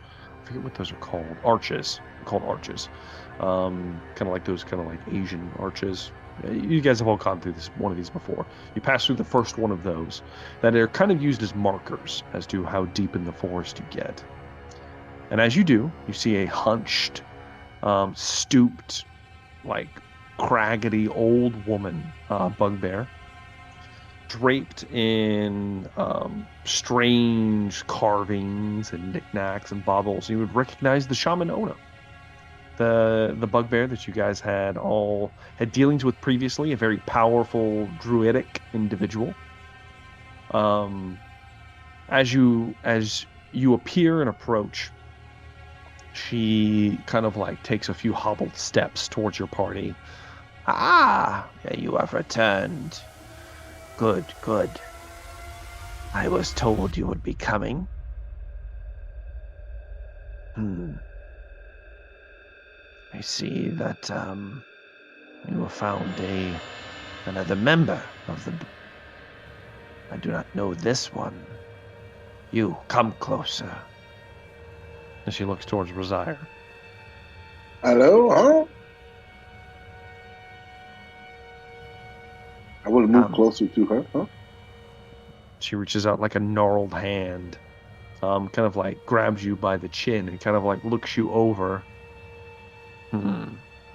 I forget what those are called. Arches. They're called arches. Kind of like those kind of like Asian arches. You guys have all gone through one of these before. You pass through the first one of those that are kind of used as markers as to how deep in the forest you get. And as you do, you see a hunched, stooped, like craggedy old woman, bugbear, draped in strange carvings and knickknacks and baubles. You would recognize the shaman Ono, the bugbear that you guys had dealings with previously, a very powerful druidic individual. As you appear and approach, she kind of like takes a few hobbled steps towards your party. Ah, you have returned. Good, good. I was told you would be coming. I see that you have found another member of the... I do not know this one. You, come closer. And she looks towards Rosire. Hello, huh? I will move closer to her, huh? She reaches out like a gnarled hand, kind of like grabs you by the chin and kind of like looks you over.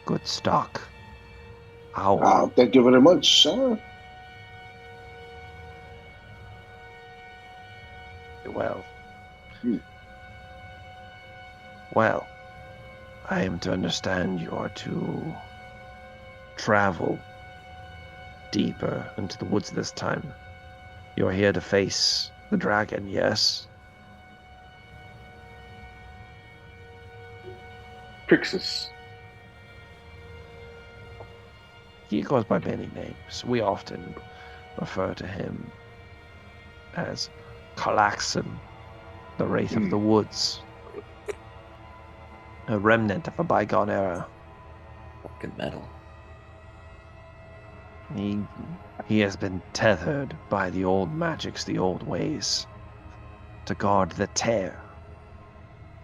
Good stock. Owl. Thank you very much, sir. Well. Well, I am to understand you are to travel deeper into the woods this time. You're here to face the dragon, yes? Crixus. He goes by many names. We often refer to him as Kharlaxin, the Wraith of the Woods. A remnant of a bygone era. Fucking metal. He has been tethered by the old magics, the old ways, to guard the tear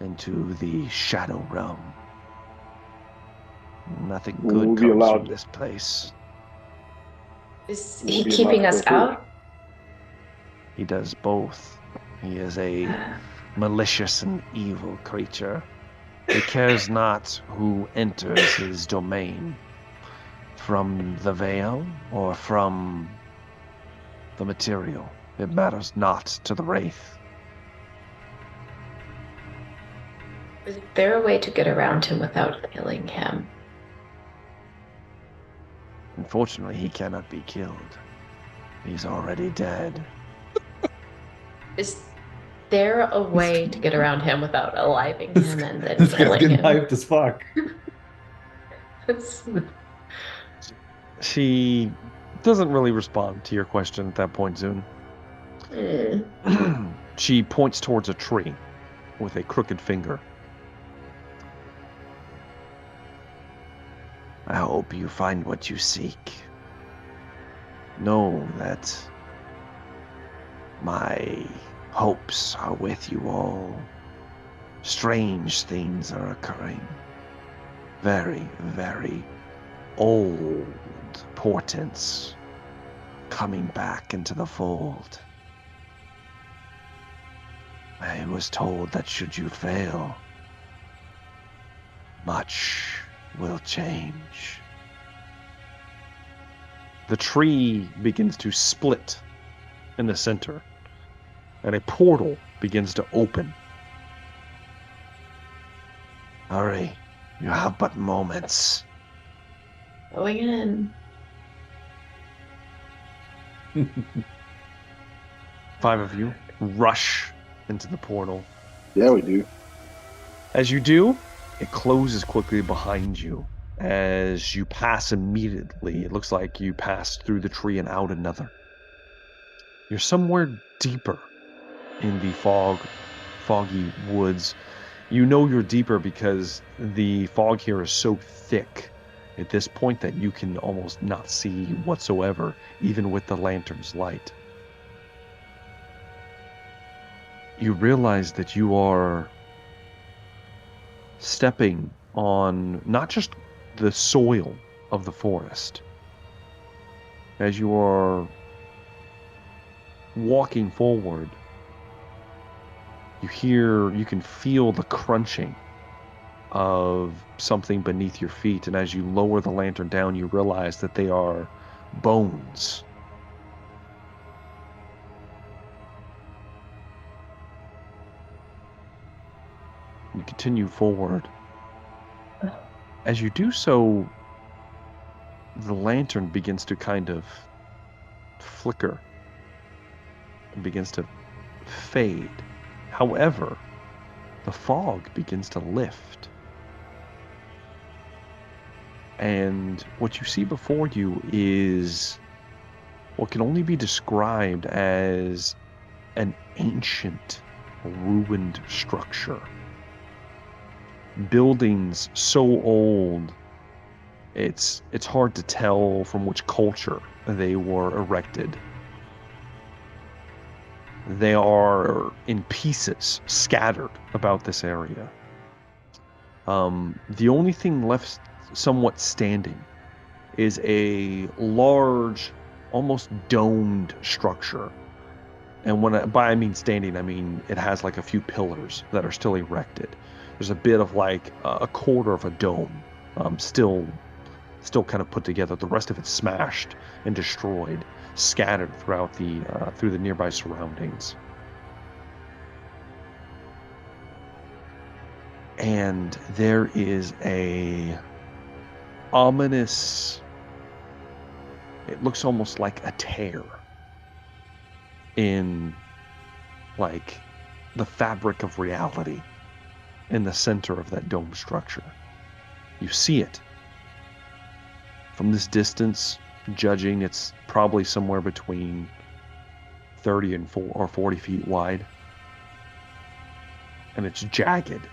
into the shadow realm. Nothing good comes from this place. Is he keeping us out? He does both. He is a malicious and evil creature. He cares not who enters his domain, from the veil or from the material. It matters not to the Wraith. Is there a way to get around him without killing him? Unfortunately, he cannot be killed. He's already dead. Is there a way to get around him without aliving him and then killing him? Hyped as fuck. She doesn't really respond to your question at that point, Zune. She points towards a tree with a crooked finger. I hope you find what you seek. Know that my hopes are with you all. Strange things are occurring. Very, very old portents coming back into the fold. I was told that should you fail, much will change. The tree begins to split in the center, and a portal begins to open. Hurry, you have but moments. Going in. 5 of you rush into the portal. Yeah, we do. As you do, it closes quickly behind you. As you pass immediately, it looks like you passed through the tree and out another. You're somewhere deeper in the foggy woods. You know you're deeper because the fog here is so thick at this point that you can almost not see whatsoever, even with the lantern's light. You realize that you are stepping on not just the soil of the forest. As you are walking forward, you can feel the crunching of something beneath your feet, and as you lower the lantern down, you realize that they are bones. You continue forward. As you do so, the lantern begins to kind of flicker and begins to fade. However, the fog begins to lift. And what you see before you is what can only be described as an ancient, ruined structure. buildings so old, it's hard to tell from which culture they were erected. They are in pieces, scattered about this area. The only thing left somewhat standing is a large, almost domed structure. And by I mean standing, I mean it has like a few pillars that are still erected. There's a bit of like a quarter of a dome, still kind of put together. The rest of it's smashed and destroyed, scattered throughout through the nearby surroundings. And there is a ominous, it looks almost like a tear in like the fabric of reality in the center of that dome structure. You see it from this distance, judging it's probably somewhere between 30 and 40 feet wide, and it's jagged.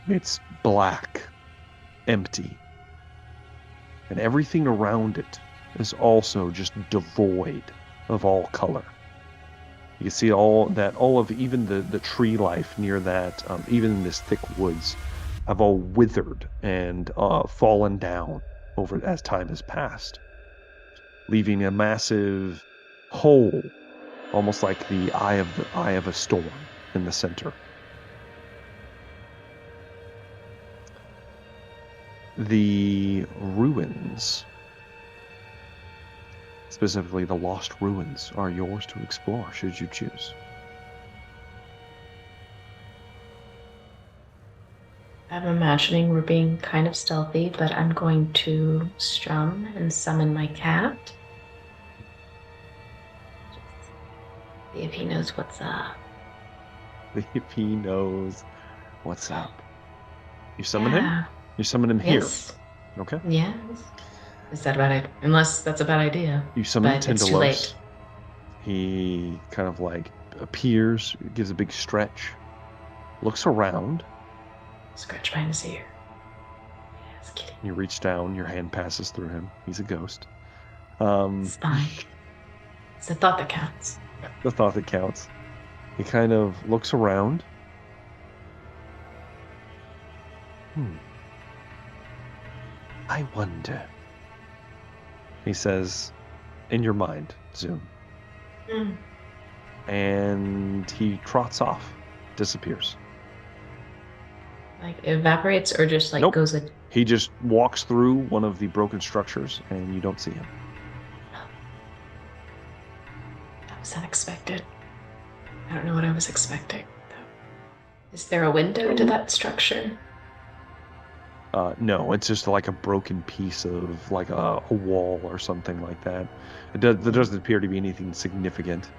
It's black, empty, and everything around it is also just devoid of all color. You can see all of even the tree life near that, even in this thick woods, have all withered and fallen down over as time has passed, leaving a massive hole, almost like the eye of a storm in the center. The ruins, specifically the lost ruins, are yours to explore should you choose. I'm imagining we're being kind of stealthy, but I'm going to strum and summon my cat. See if he knows what's up. If he knows what's up. You summon him? You summon him yes. Here. Okay. Yes. Is that a bad idea? Unless that's a bad idea. You summon Tendalos. It's too late. He kind of like appears, gives a big stretch, looks around. Scratch behind his ear. Yes, kitty. You reach down, your hand passes through him. He's a ghost. It's fine. It's the thought that counts. The thought that counts. He kind of looks around. I wonder, he says, in your mind, Zoom. And he trots off, disappears. Like evaporates or just like nope. goes in? He just walks through one of the broken structures and you don't see him. That was unexpected. I don't know what I was expecting, though. Is there a window to that structure? No, it's just like a broken piece of like a wall or something like that. There doesn't appear to be anything significant.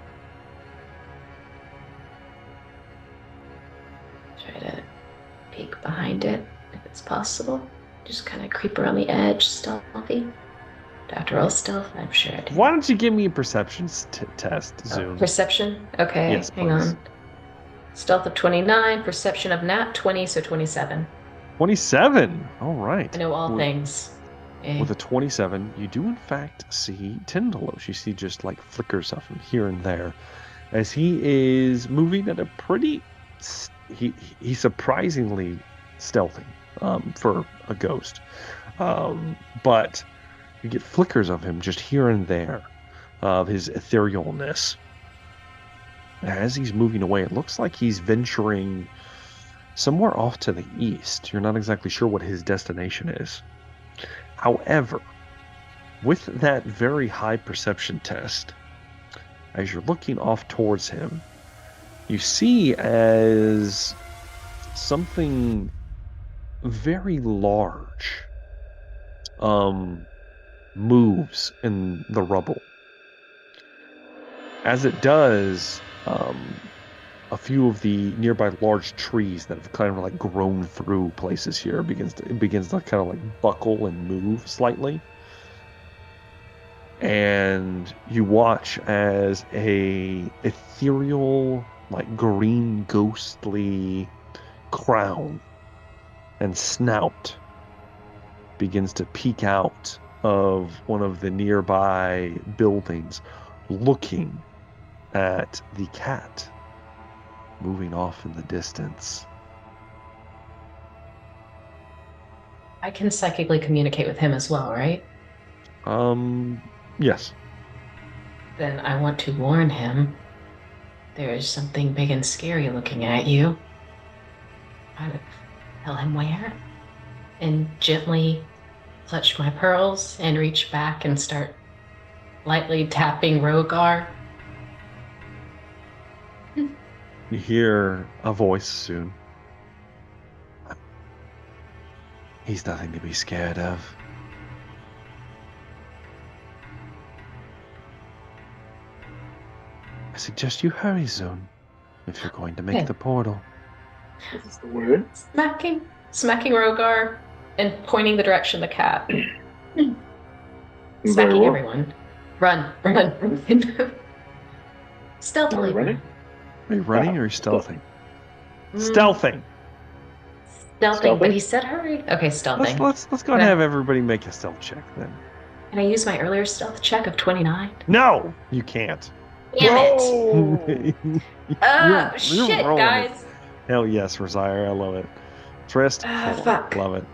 Try to peek behind it if it's possible. Just kind of creep around the edge, stealthy. After all, stealth, I'm sure I do. Why don't you give me a perception test, Zoom? Perception? Okay, yes, hang please. on. Stealth of 29, perception of nat 20, so 27. 27. All right. I know all things. With a 27, you do in fact see Tendalos. You see just like flickers of him here and there, as he is moving at a pretty. He's surprisingly stealthy for a ghost, but you get flickers of him just here and there, of his etherealness. As he's moving away, it looks like he's venturing somewhere off to the east. You're not exactly sure what his destination is. However, with that very high perception test, as you're looking off towards him, you see as something very large moves in the rubble. As it does, a few of the nearby large trees that have kind of like grown through places here begins to kind of like buckle and move slightly. And you watch as a ethereal, like green, ghostly crown and snout begins to peek out of one of the nearby buildings, looking at the cat moving off in the distance. I can psychically communicate with him as well, right? Yes. Then I want to warn him. There is something big and scary looking at you. I would tell him where, and gently clutch my pearls and reach back and start lightly tapping Rogar. You hear a voice soon. He's nothing to be scared of. I suggest you hurry, Zune, if you're going to make Okay. the portal. This is the word. Smacking Rogar and pointing the direction of the cat. Very Smacking well. everyone. Run. Stealthily. Are we running? Are you running or are you stealthing? Mm, Stealthing! Stealthing, but Stealthing? he said hurry. Okay, stealthing. Let's go and Okay. have everybody make a stealth check then. Can I use my earlier stealth check of 29? No! You can't. Damn it! Whoa! You're Shit, rolling it. guys. Hell yes, Rosire, I love it. Trist, Ah, 4, fuck. love it.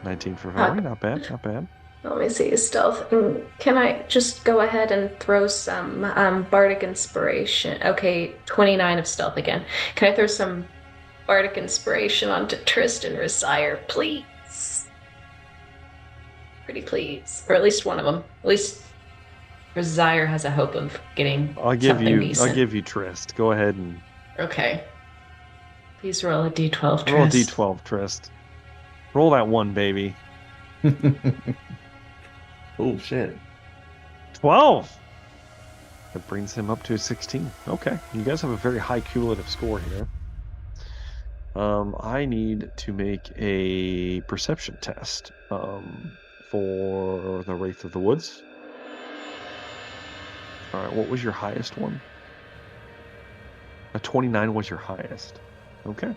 19 for Fuck. Velree, not bad, not bad. Let me see stealth. Can I just go ahead and throw some bardic inspiration? Okay, 29 of stealth again. Can I throw some bardic inspiration onto Trist and Rosire, please? Pretty please, or at least one of them. At least Rosire has a hope of getting I'll give something you decent. Trist. Go ahead and Okay. Please roll a d12, Trist. roll a d12, Trist. Roll that 1, baby. Oh shit. 12! That brings him up to a 16. Okay, you guys have a very high cumulative score here. I need to make a perception test for the Wraith of the Woods. All right, what was your highest one? A 29 was your highest. Okay.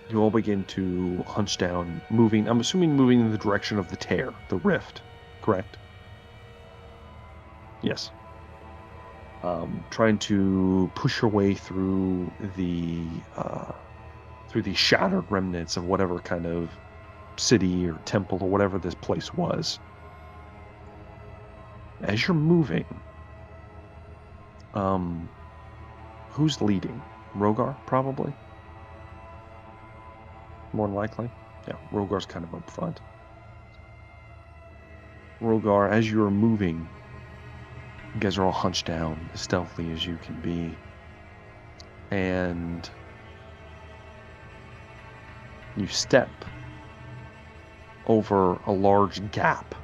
You all begin to hunch down, moving. I'm assuming moving in the direction of the tear, the rift, correct? Yes. Trying to push your way through the shattered remnants of whatever kind of city or temple or whatever this place was. As you're moving, who's leading? Rogar, probably? More than likely. Yeah, Rogar's kind of up front. Rogar, as you're moving, you guys are all hunched down, as stealthy as you can be. And you step over a large gap.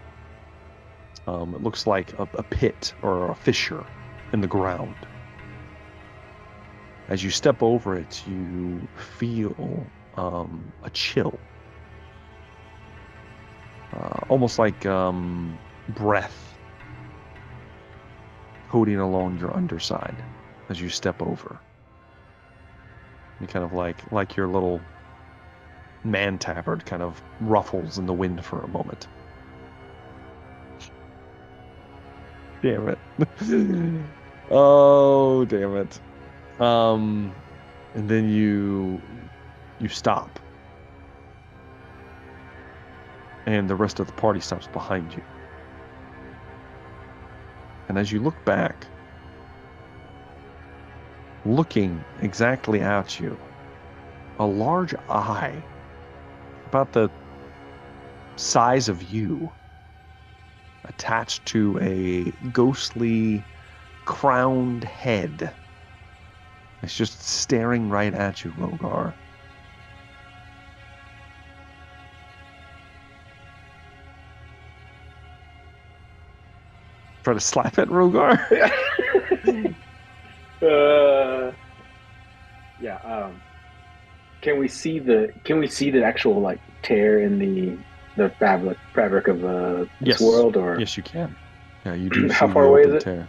It looks like a pit or a fissure in the ground. As you step over it, you feel a chill. Almost like breath coating along your underside as you step over. You kind of like your little man tabard kind of ruffles in the wind for a moment. Damn it. Oh, damn it. And then you stop. And the rest of the party stops behind you. And as you look back, looking exactly at you, a large eye, about the size of you, attached to a ghostly crowned head. It's just staring right at you, Rogar. Try to slap it, Rogar? Yeah. Can we see the actual like tear in the fabric of this Yes. world? Or Yes, you can. Yeah, you do. How see far the away open is it? tear.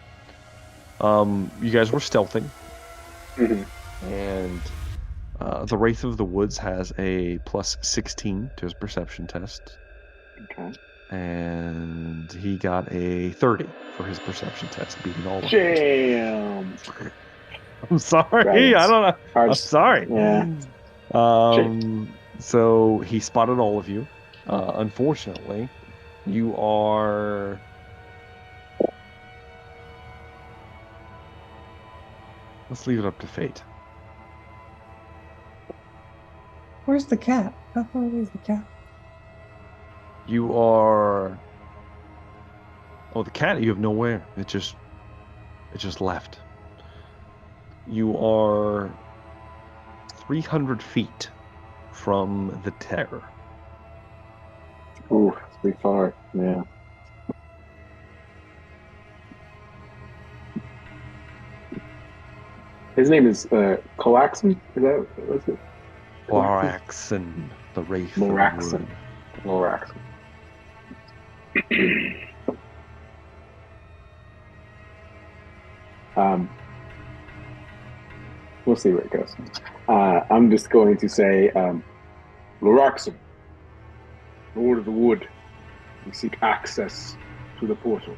You guys were stealthing, Mm-hmm. and the Wraith of the Woods has a plus 16 to his perception test, Okay. and he got a 30 for his perception test, beating all of you. Jam. I'm sorry, Dragons. I don't know. Hard. I'm sorry. Yeah. So he spotted all of you. Unfortunately, you are. Let's leave it up to fate. Where's the cat? How far away is the cat? You are. Oh, the cat. You have nowhere. It just left. You are 300 feet from the terror. Ooh, it's pretty far. Yeah. His name is Kharlaxin. Is that what's it? Kharlaxin, the Wraith. Kharlaxin. Kharlaxin. We'll see where it goes. I'm just going to say, Kharlaxin, Lord of the Wood, we seek access to the portal.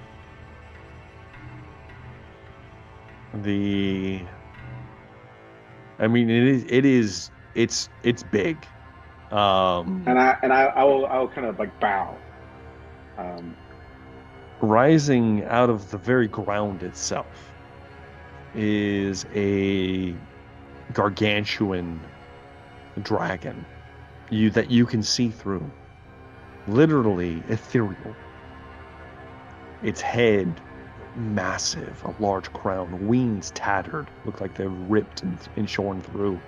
I mean, it's big. And I will kind of like bow. Rising out of the very ground itself is a gargantuan dragon that you can see through. Literally ethereal. Its head massive, a large crown, wings tattered, look like they're ripped and shorn through.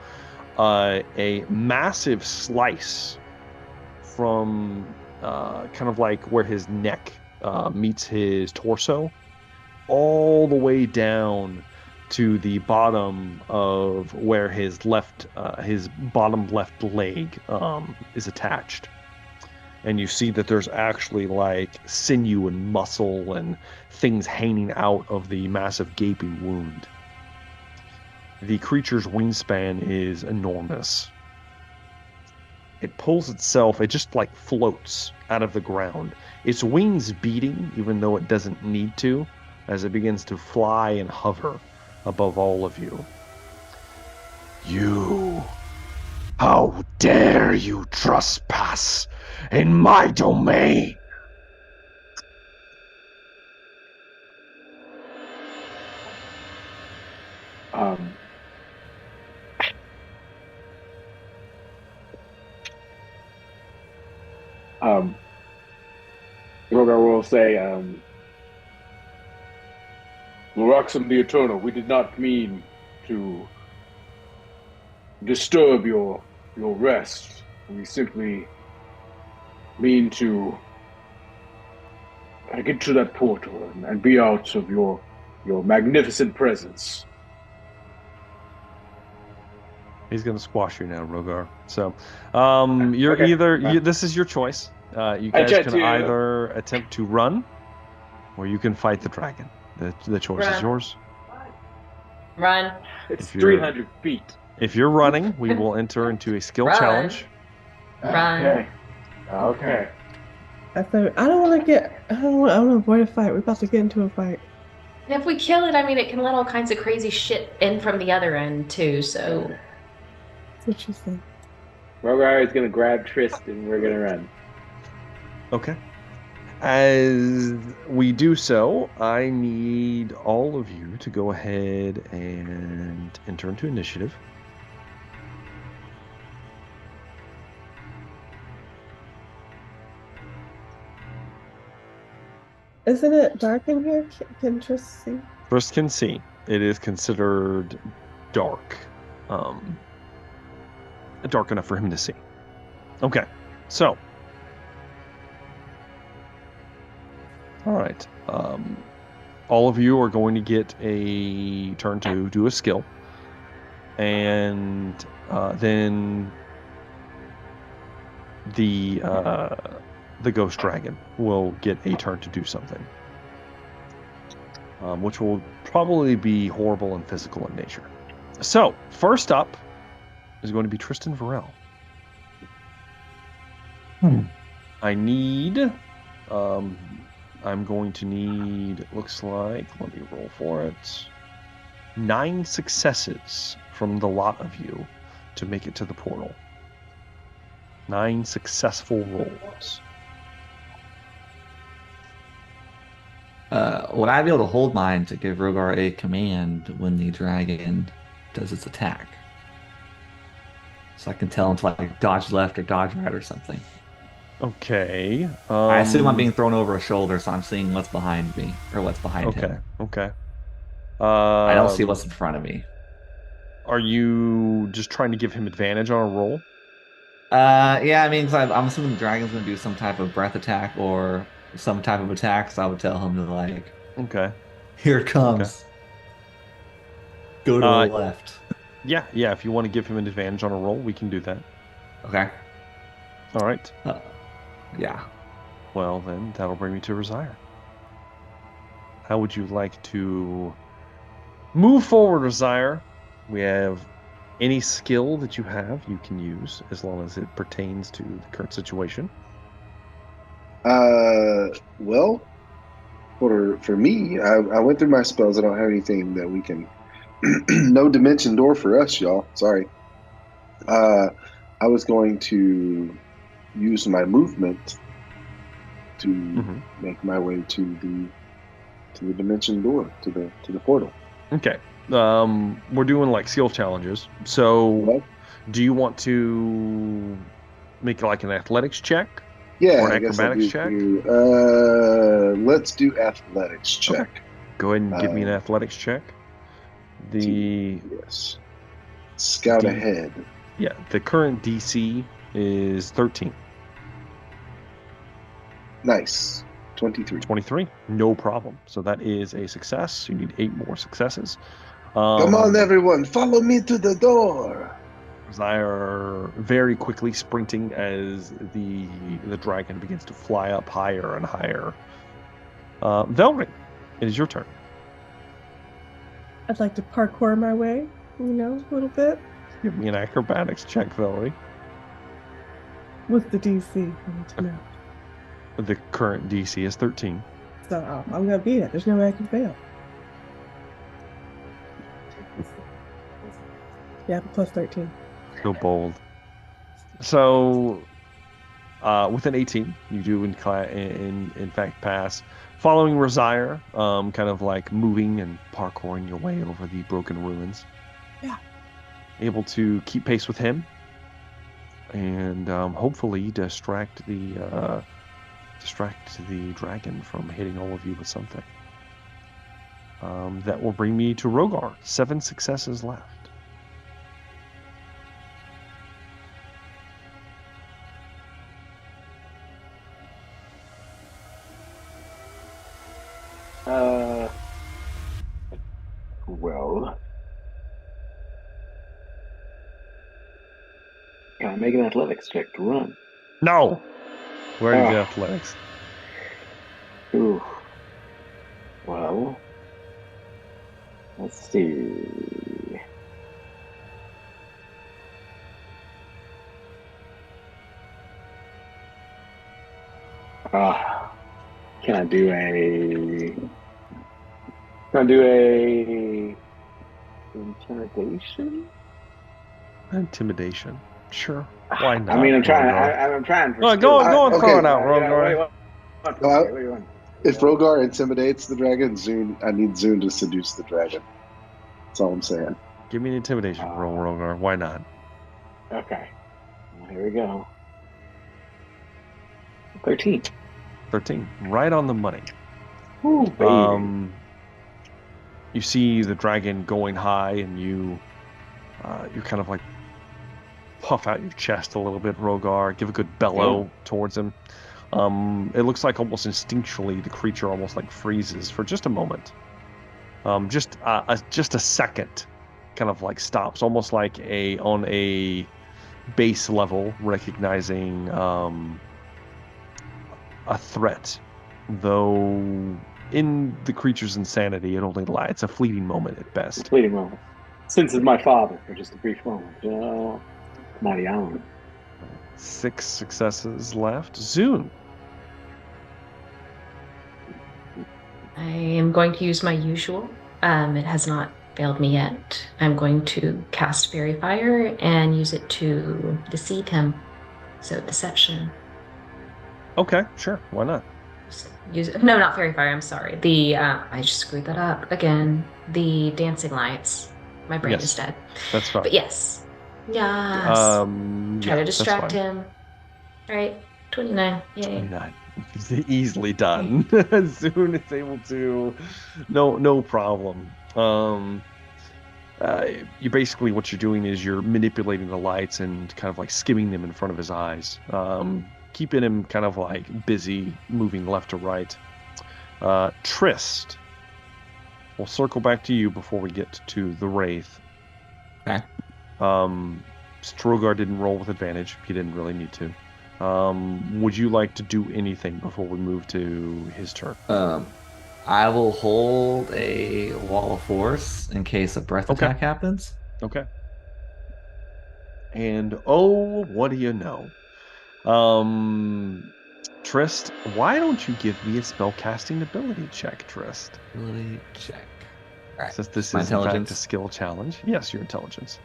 A massive slice from kind of like where his neck meets his torso, all the way down to the bottom of where his bottom left leg is attached. And you see that there's actually like sinew and muscle and things hanging out of the massive gaping wound. The creature's wingspan is enormous. It pulls itself, it just like floats out of the ground. Its wings beating, even though it doesn't need to, as it begins to fly and hover above all of you. You, how dare you trespass in my domain? Rogar will say, Kharlaxin the Eternal, we did not mean to disturb your rest. We simply mean to get to that portal and be out of your magnificent presence. He's going to squash you now, Rogar. So, you're Okay. either this is your choice. You guys can either attempt to run, or you can fight the dragon. The choice is yours. Run. It's 300 feet. If you're running, we will enter into a skill challenge. Run. Okay. I don't want to avoid a fight. We're about to get into a fight. And if we kill it, I mean, it can let all kinds of crazy shit in from the other end, too, so... That's what you said. Rogar is going to grab Trist and we're going to run. Okay. As we do so, I need all of you to go ahead and enter into initiative. Isn't it dark in here? Can Trist see? Trist can see. It is considered dark. Dark enough for him to see. Okay, so. All right. All of you are going to get a turn to do a skill. And then the ghost dragon will get a turn to do something. which will probably be horrible and physical in nature. So, first up is going to be Tristan Varel. I need... I'm going to need, it looks like, let me roll for it, 9 successes from the lot of you to make it to the portal. 9 successful rolls. Would I be able to hold mine to give Rogar a command when the dragon does its attack? So I can tell him to like dodge left or dodge right or something. Okay. I assume I'm being thrown over a shoulder, so I'm seeing what's behind me or what's behind him. Okay. I don't see what's in front of me. Are you just trying to give him advantage on a roll? Yeah, I mean, 'cause I'm assuming the dragon's going to do some type of breath attack or some type of attack, so I would tell him to like, Okay. here it comes. Okay. Go to the left. Yeah. If you want to give him an advantage on a roll, we can do that. Okay. All right. Yeah. Well, then that'll bring me to Rosier. How would you like to move forward, Rosier? We have any skill that you have you can use as long as it pertains to the current situation. Well, for me, I went through my spells. I don't have anything that we can. No dimension door for us, y'all. Sorry. I was going to use my movement to make my way to the dimension door, to the portal. Okay. We're doing like skill challenges. So, do you want to make like an athletics check? Yeah, or an acrobatics check? Let's do athletics check. Okay. Go ahead and give me an athletics check. Yes. Scout ahead. Yeah, the current DC is 13. Nice. 23. 23, no problem. So that is a success. You need 8 more successes. Come on, everyone, follow me to the door. Rosier very quickly sprinting as the dragon begins to fly up higher and higher. Velree, it is your turn. I'd like to parkour my way, a little bit. Give me an acrobatics check, Velree. What's the DC? I need to know. The current DC is 13. So I'm going to beat it. There's no way I can fail. Yeah, plus 13. So bold. So, with an 18, you do in fact pass. Following Rosier, kind of like moving and parkouring your way over the broken ruins. Yeah. Able to keep pace with him, and hopefully distract the dragon from hitting all of you with something. That will bring me to Rogar. 7 successes left. Well, can I make an athletics check to run? No! Where are the athletics? Ooh. Well, let's see. Can I do a intimidation? Intimidation. Sure. Why not? I mean, I'm trying. I'm trying. For go and throw it out, Rogar. If Rogar intimidates the dragon, I need Zune to seduce the dragon. That's all I'm saying. Give me an intimidation roll, Rogar. Why not? Okay. Well, here we go. 13. 13. Right on the money. Ooh, baby. You see the dragon going high, and you kind of like puff out your chest a little bit, Rogar. Give a good bellow towards him. It looks like almost instinctually the creature almost like freezes for just a moment. Just a second, kind of like stops, almost like on a base level, recognizing a threat, though in the creature's insanity, it only lies. It's a fleeting moment at best. Fleeting moment. Since it's my father for just a brief moment. Mighty Allen. 6 successes left. Zune. I am going to use my usual. It has not failed me yet. I'm going to cast Fairy Fire and use it to deceive him. So deception. Okay, sure. Why not? No, not Fairy Fire. I'm sorry. I just screwed that up again. The dancing lights. My brain is dead. That's fine. But yes. Yes. Try to distract him. All right. 29. Yay. 29. Easily done. Zune is able to. No problem. You basically, what you're doing is you're manipulating the lights and kind of like skimming them in front of his eyes. Keeping him kind of like busy moving left to right. Trist, we'll circle back to you before we get to the Wraith. Okay. Strogar didn't roll with advantage. He didn't really need to. Would you like to do anything before we move to his turn? I will hold a wall of force in case a breath attack happens. Okay. And what do you know? Trist, why don't you give me a spellcasting ability check, Trist? Ability check. All right. Since this My is in fact intelligence? a skill challenge. Yes, your intelligence.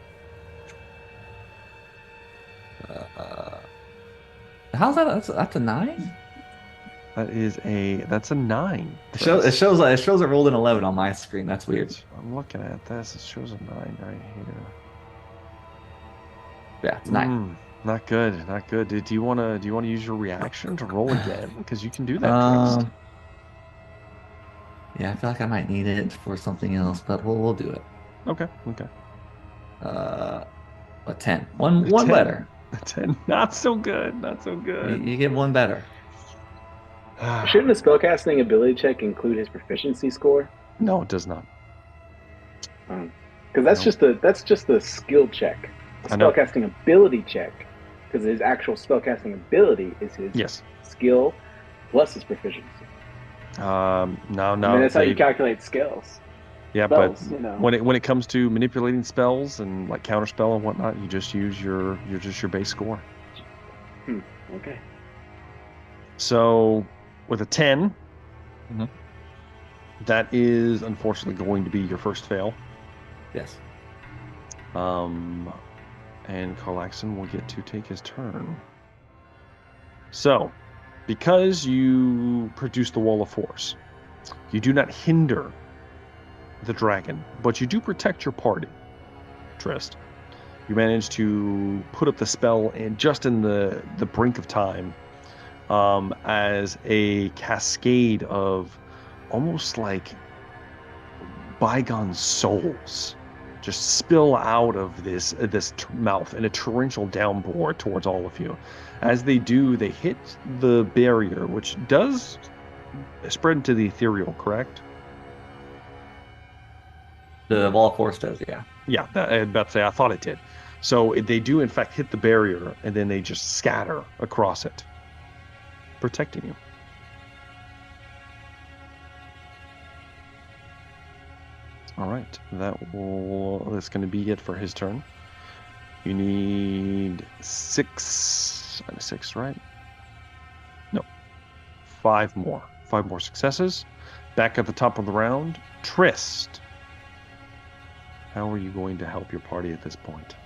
How's that? That's a 9? That's a 9. It shows it rolled an 11 on my screen. That's weird. I'm looking at this. It shows a 9 right here. Yeah, it's 9. Not good. Not good. Do you want to use your reaction to roll again? Because you can do that. Trist. Yeah, I feel like I might need it for something else, but we'll do it. Okay. A 10. One 10. better. A 10. Not so good. Not so good. You get one better. Shouldn't a spellcasting ability check include his proficiency score? No, it does not. Because that's just a skill check. A spellcasting ability check, because his actual spellcasting ability is his skill plus his proficiency. No. I mean, that's how you calculate skills. Yeah, spells, but when it comes to manipulating spells and like counterspell and whatnot, you just use your base score. Okay. So with a 10, that is unfortunately going to be your first fail. Yes. And Kharlaxin will get to take his turn. So, because you produce the wall of force, you do not hinder the dragon, but you do protect your party, Trist. You manage to put up the spell and just in the brink of time, as a cascade of almost like bygone souls just spill out of this mouth in a torrential downpour towards all of you. As they do, they hit the barrier, which does spread into the ethereal, correct? The wall of force does, yeah. Yeah, I was about to say, I thought it did. So they do, in fact, hit the barrier, and then they just scatter across it, protecting you. All right, that's going to be it for his turn. You need 6, right? No, 5 more. 5 more successes. Back at the top of the round, Trist. How are you going to help your party at this point?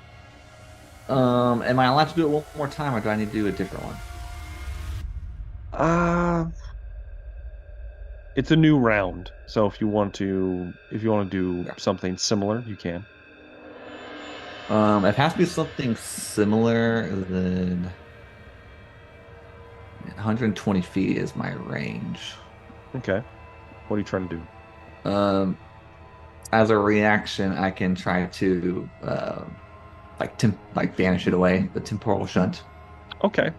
Am I allowed to do it one more time, or do I need to do a different one? It's a new round, so if you want to do something similar, you can. It has to be something similar. Then 120 feet is my range. Okay. What are you trying to do? As a reaction, I can try to banish it away. The temporal shunt. Okay.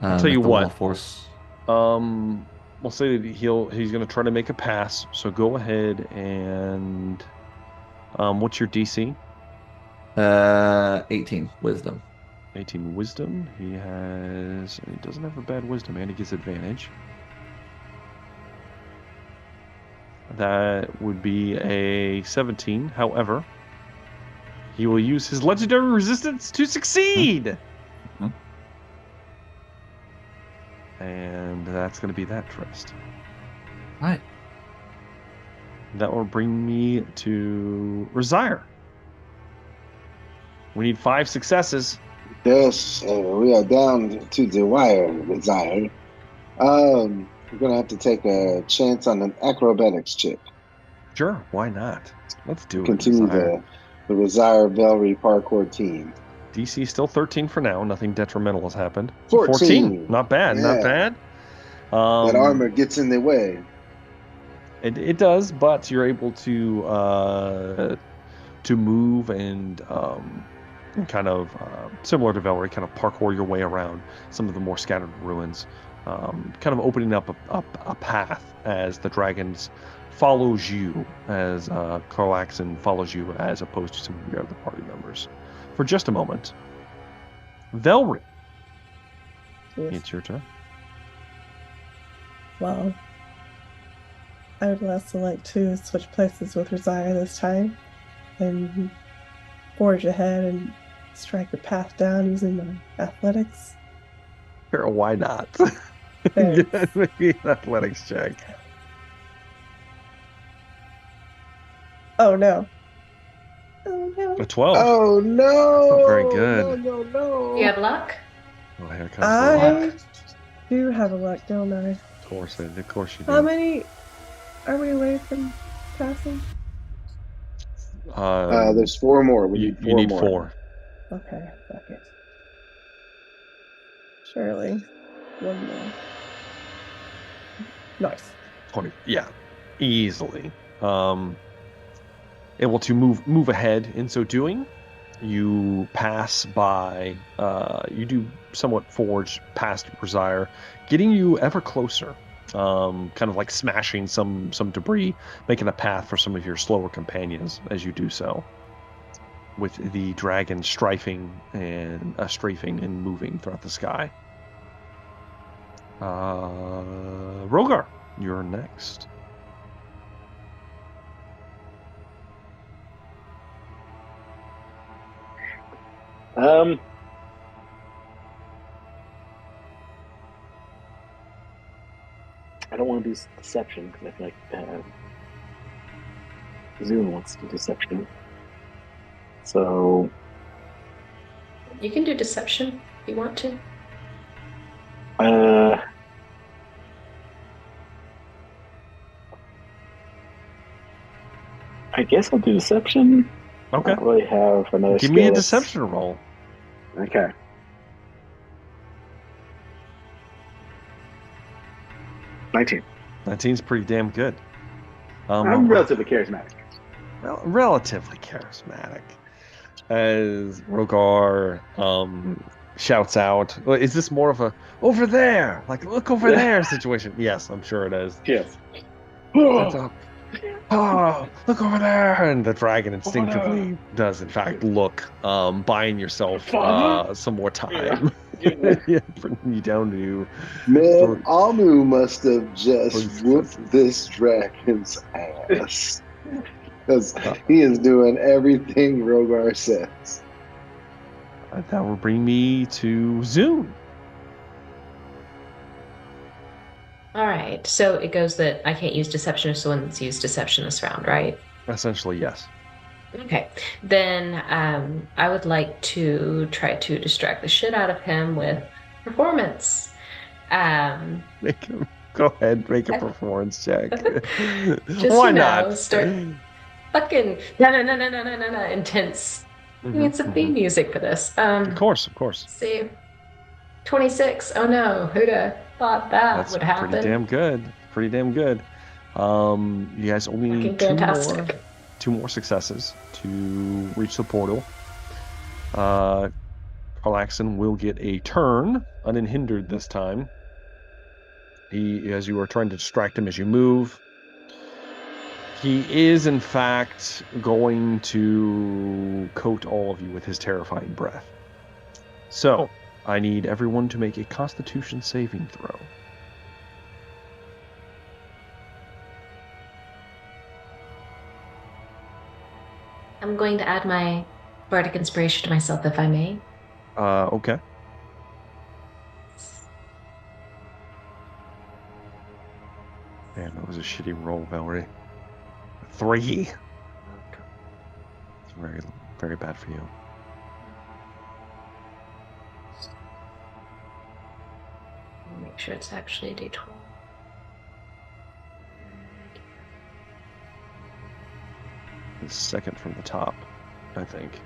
I'll tell you what. Force. We'll say that he's going to try to make a pass. So go ahead and what's your DC? 18 wisdom. 18 wisdom. He doesn't have a bad wisdom, and he gets advantage. That would be a 17. However, he will use his legendary resistance to succeed. Mhm. And that's going to be that, Trist. Right. That will bring me to Resire. We need 5 successes. Yes, we are down to the wire, Desire. We're gonna have to take a chance on an acrobatics check. Sure, why not? Let's do it. Continue Resire. the Resire Velree parkour team. DC still 13 for now. Nothing detrimental has happened. 14. Not bad. Yeah. Not bad. That armor gets in the way. It does, but you're able to move and kind of similar to Velree, kind of parkour your way around some of the more scattered ruins, kind of opening up a path as the dragons follows you, as Kharlaxin follows you, as opposed to some of your other party members. For just a moment, Velree, Yes. it's your turn. Well, I would also like to switch places with Resire this time and forge ahead and strike a path down using my athletics. Sure, why not? Thanks. Maybe an athletics check. Oh no. Oh no. A 12. Oh no! Not very good. No! You have luck? Oh, here comes the luck. I do have a luck, don't I? Of course you do. How many are we away from passing? There's 4 more. We you need 4 you need more. 4. Okay, fuck it. Surely. One more. Nice. 20. Yeah, easily. Able to move ahead. In so doing, you pass by. You do somewhat forge past Resire, getting you ever closer. Kind of like smashing some debris, making a path for some of your slower companions as you do so. With the dragon strafing and moving throughout the sky. Rogar, you're next. I don't want to do deception because I feel like Zune wants to do deception. So You can do deception if you want to. I guess I'll do deception. Okay. I don't really have another Give me a skill that's- deception roll. Okay. $19. 19's pretty damn good. I'm relatively charismatic. Relatively charismatic. As Rogar shouts out, is this more of a over there, like look over there situation? Yes, I'm sure it is. Yes. Shouts out, oh, look over there, and the dragon instinctively does in fact look, buying yourself some more time. Yeah, bringing you down to Man, Amu must have just whooped this dragon's ass. Because he is doing everything Rogar says. that will bring me to Zune. All right. So it goes that I can't use deception if someone's used deception this round, right? Essentially, yes. Okay. Then I would like to try to distract the shit out of him with performance. Make him go ahead, make a performance check. Just, Why you know, not? start fucking no, intense. We need some theme music for this. Of course. See, 26. Oh no, who'd have thought that That's would happen? pretty damn good. You guys only need Fucking fantastic. two more successes to reach the portal. Kharlaxin will get a turn, unhindered this time. As you are trying to distract him as you move, he is in fact going to coat all of you with his terrifying breath. So, I need everyone to make a Constitution saving throw. I'm going to add my bardic inspiration to myself, if I may. Okay. Man, that was a shitty roll, Velree. 3. It's very, very bad for you. Make sure it's actually a D12. The second from the top, I think.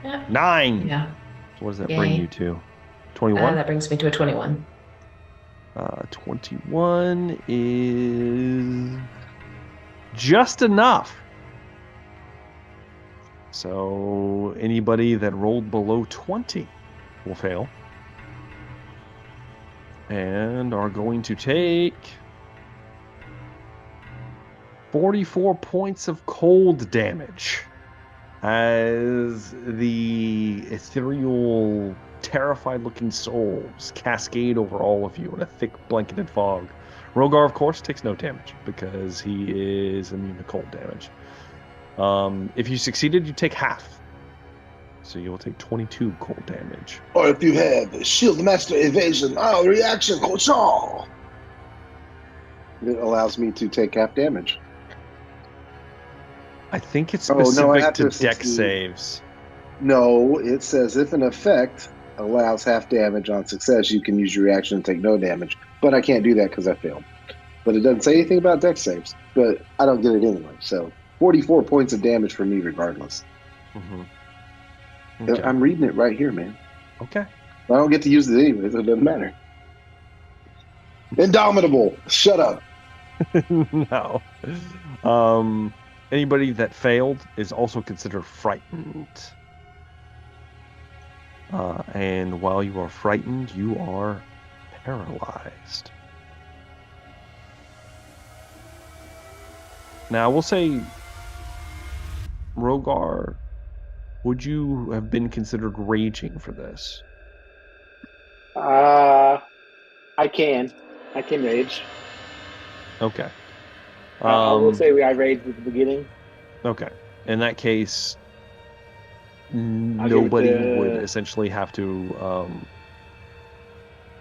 Yeah. 9! Yeah. So what does that Yay. bring you to? 21? That brings me to a 21. 21 is just enough. So anybody that rolled below 20 will fail. And are going to take 44 points of cold damage as the ethereal, terrified-looking souls cascade over all of you in a thick blanketed fog. Rogar, of course, takes no damage because he is immune to cold damage. If you succeeded, you take half. So you will take 22 cold damage. Or if you have Shield Master Evasion, reaction control. It allows me to take half damage. I think it's Oh, no, I specific have to to deck succeed. saves. No, it says if an effect allows half damage on success, you can use your reaction and take no damage. But I can't do that because I failed. But it doesn't say anything about deck saves. But I don't get it anyway. So 44 points of damage for me regardless. Mm-hmm. Okay. I'm reading it right here, man. Okay. I don't get to use it anyway, so it doesn't matter. Indomitable. Shut up. No. Anybody that failed is also considered frightened. And while you are frightened, you are paralyzed. Now, I will say, Rogar, would you have been considered raging for this? I can rage. Okay. I will say I raged at the beginning. Okay. In that case, give it nobody to- would essentially have to.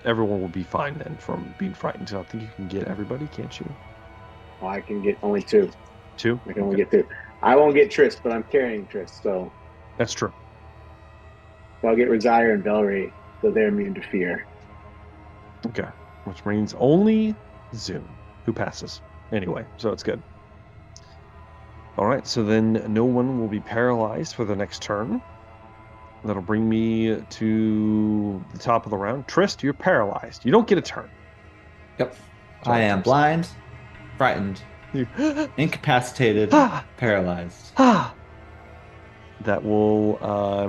Everyone will be fine then from being frightened. So I think you can get everybody, can't you? Oh, I can get only 2. 2? I can only get 2. I won't get Triss, but I'm carrying Triss, so That's true. I'll get Razire and Velree, so they're immune to fear. Okay. Which means only Zoom, who passes. Anyway, so it's good. All right, so then no one will be paralyzed for the next turn. That'll bring me to the top of the round. Trist, you're paralyzed. You don't get a turn. Yep. Sorry, I am Trist. blind, frightened, You- incapacitated, Ah! paralyzed. That will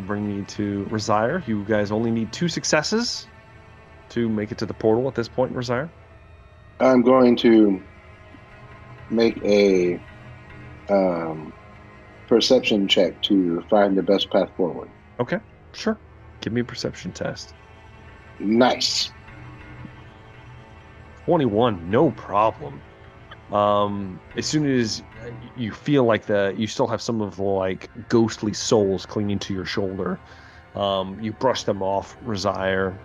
bring me to Razire. You guys only need 2 successes to make it to the portal at this point, Razire. I'm going to make a perception check to find the best path forward. Okay, sure. Give me a perception test. Nice. 21, no problem. As soon as you feel like you still have some of the like ghostly souls clinging to your shoulder, you brush them off, Razire,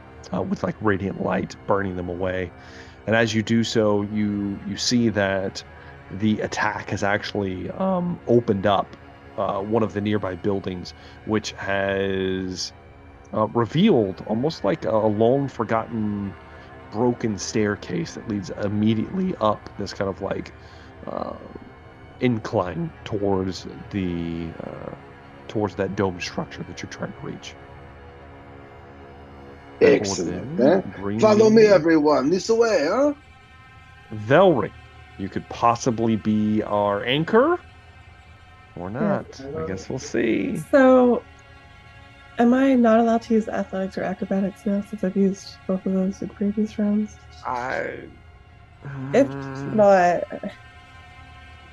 with like radiant light, burning them away. And as you do so, you see that the attack has actually opened up one of the nearby buildings, which has revealed almost like a long-forgotten broken staircase that leads immediately up this kind of like incline towards that dome structure that you're trying to reach. Excellent. Then Eh? bring Follow me, everyone. This way, huh? Velree, you could possibly be our anchor or not. I guess we'll see. So, am I not allowed to use athletics or acrobatics now since I've used both of those in previous rounds? If not,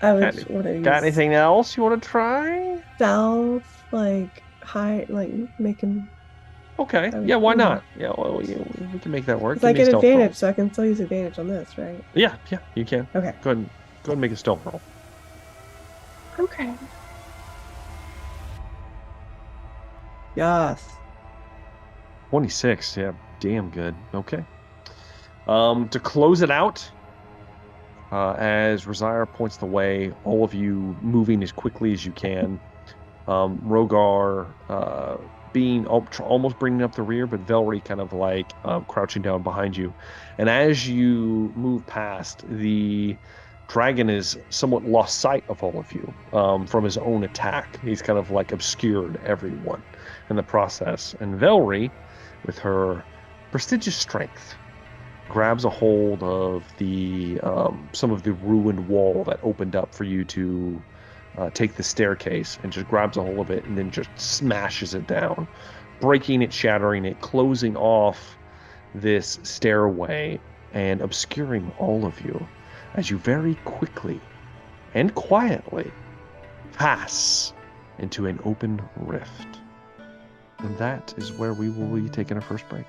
I would want to use Got anything else you want to try? stealth, like high, like making. Okay. Yeah, why not? Yeah, well, we can make that work. Because I Give me a get stealth roll. advantage, so I can still use advantage on this, right? Yeah, you can. Okay. Go ahead and ahead and make a stealth roll. Okay. Yes. 26, yeah, damn good. Okay. To close it out, as Razire points the way, all of you moving as quickly as you can. Rogar being almost bringing up the rear, but Velree kind of like crouching down behind you. And as you move past, the dragon is somewhat lost sight of all of you from his own attack. He's kind of like obscured everyone in the process. And Velree, with her prestigious strength, grabs a hold of the some of the ruined wall that opened up for you to take the staircase, and just grabs a hold of it and then just smashes it down, breaking it, shattering it, closing off this stairway and obscuring all of you as you very quickly and quietly pass into an open rift. And that is where we will be taking our first break.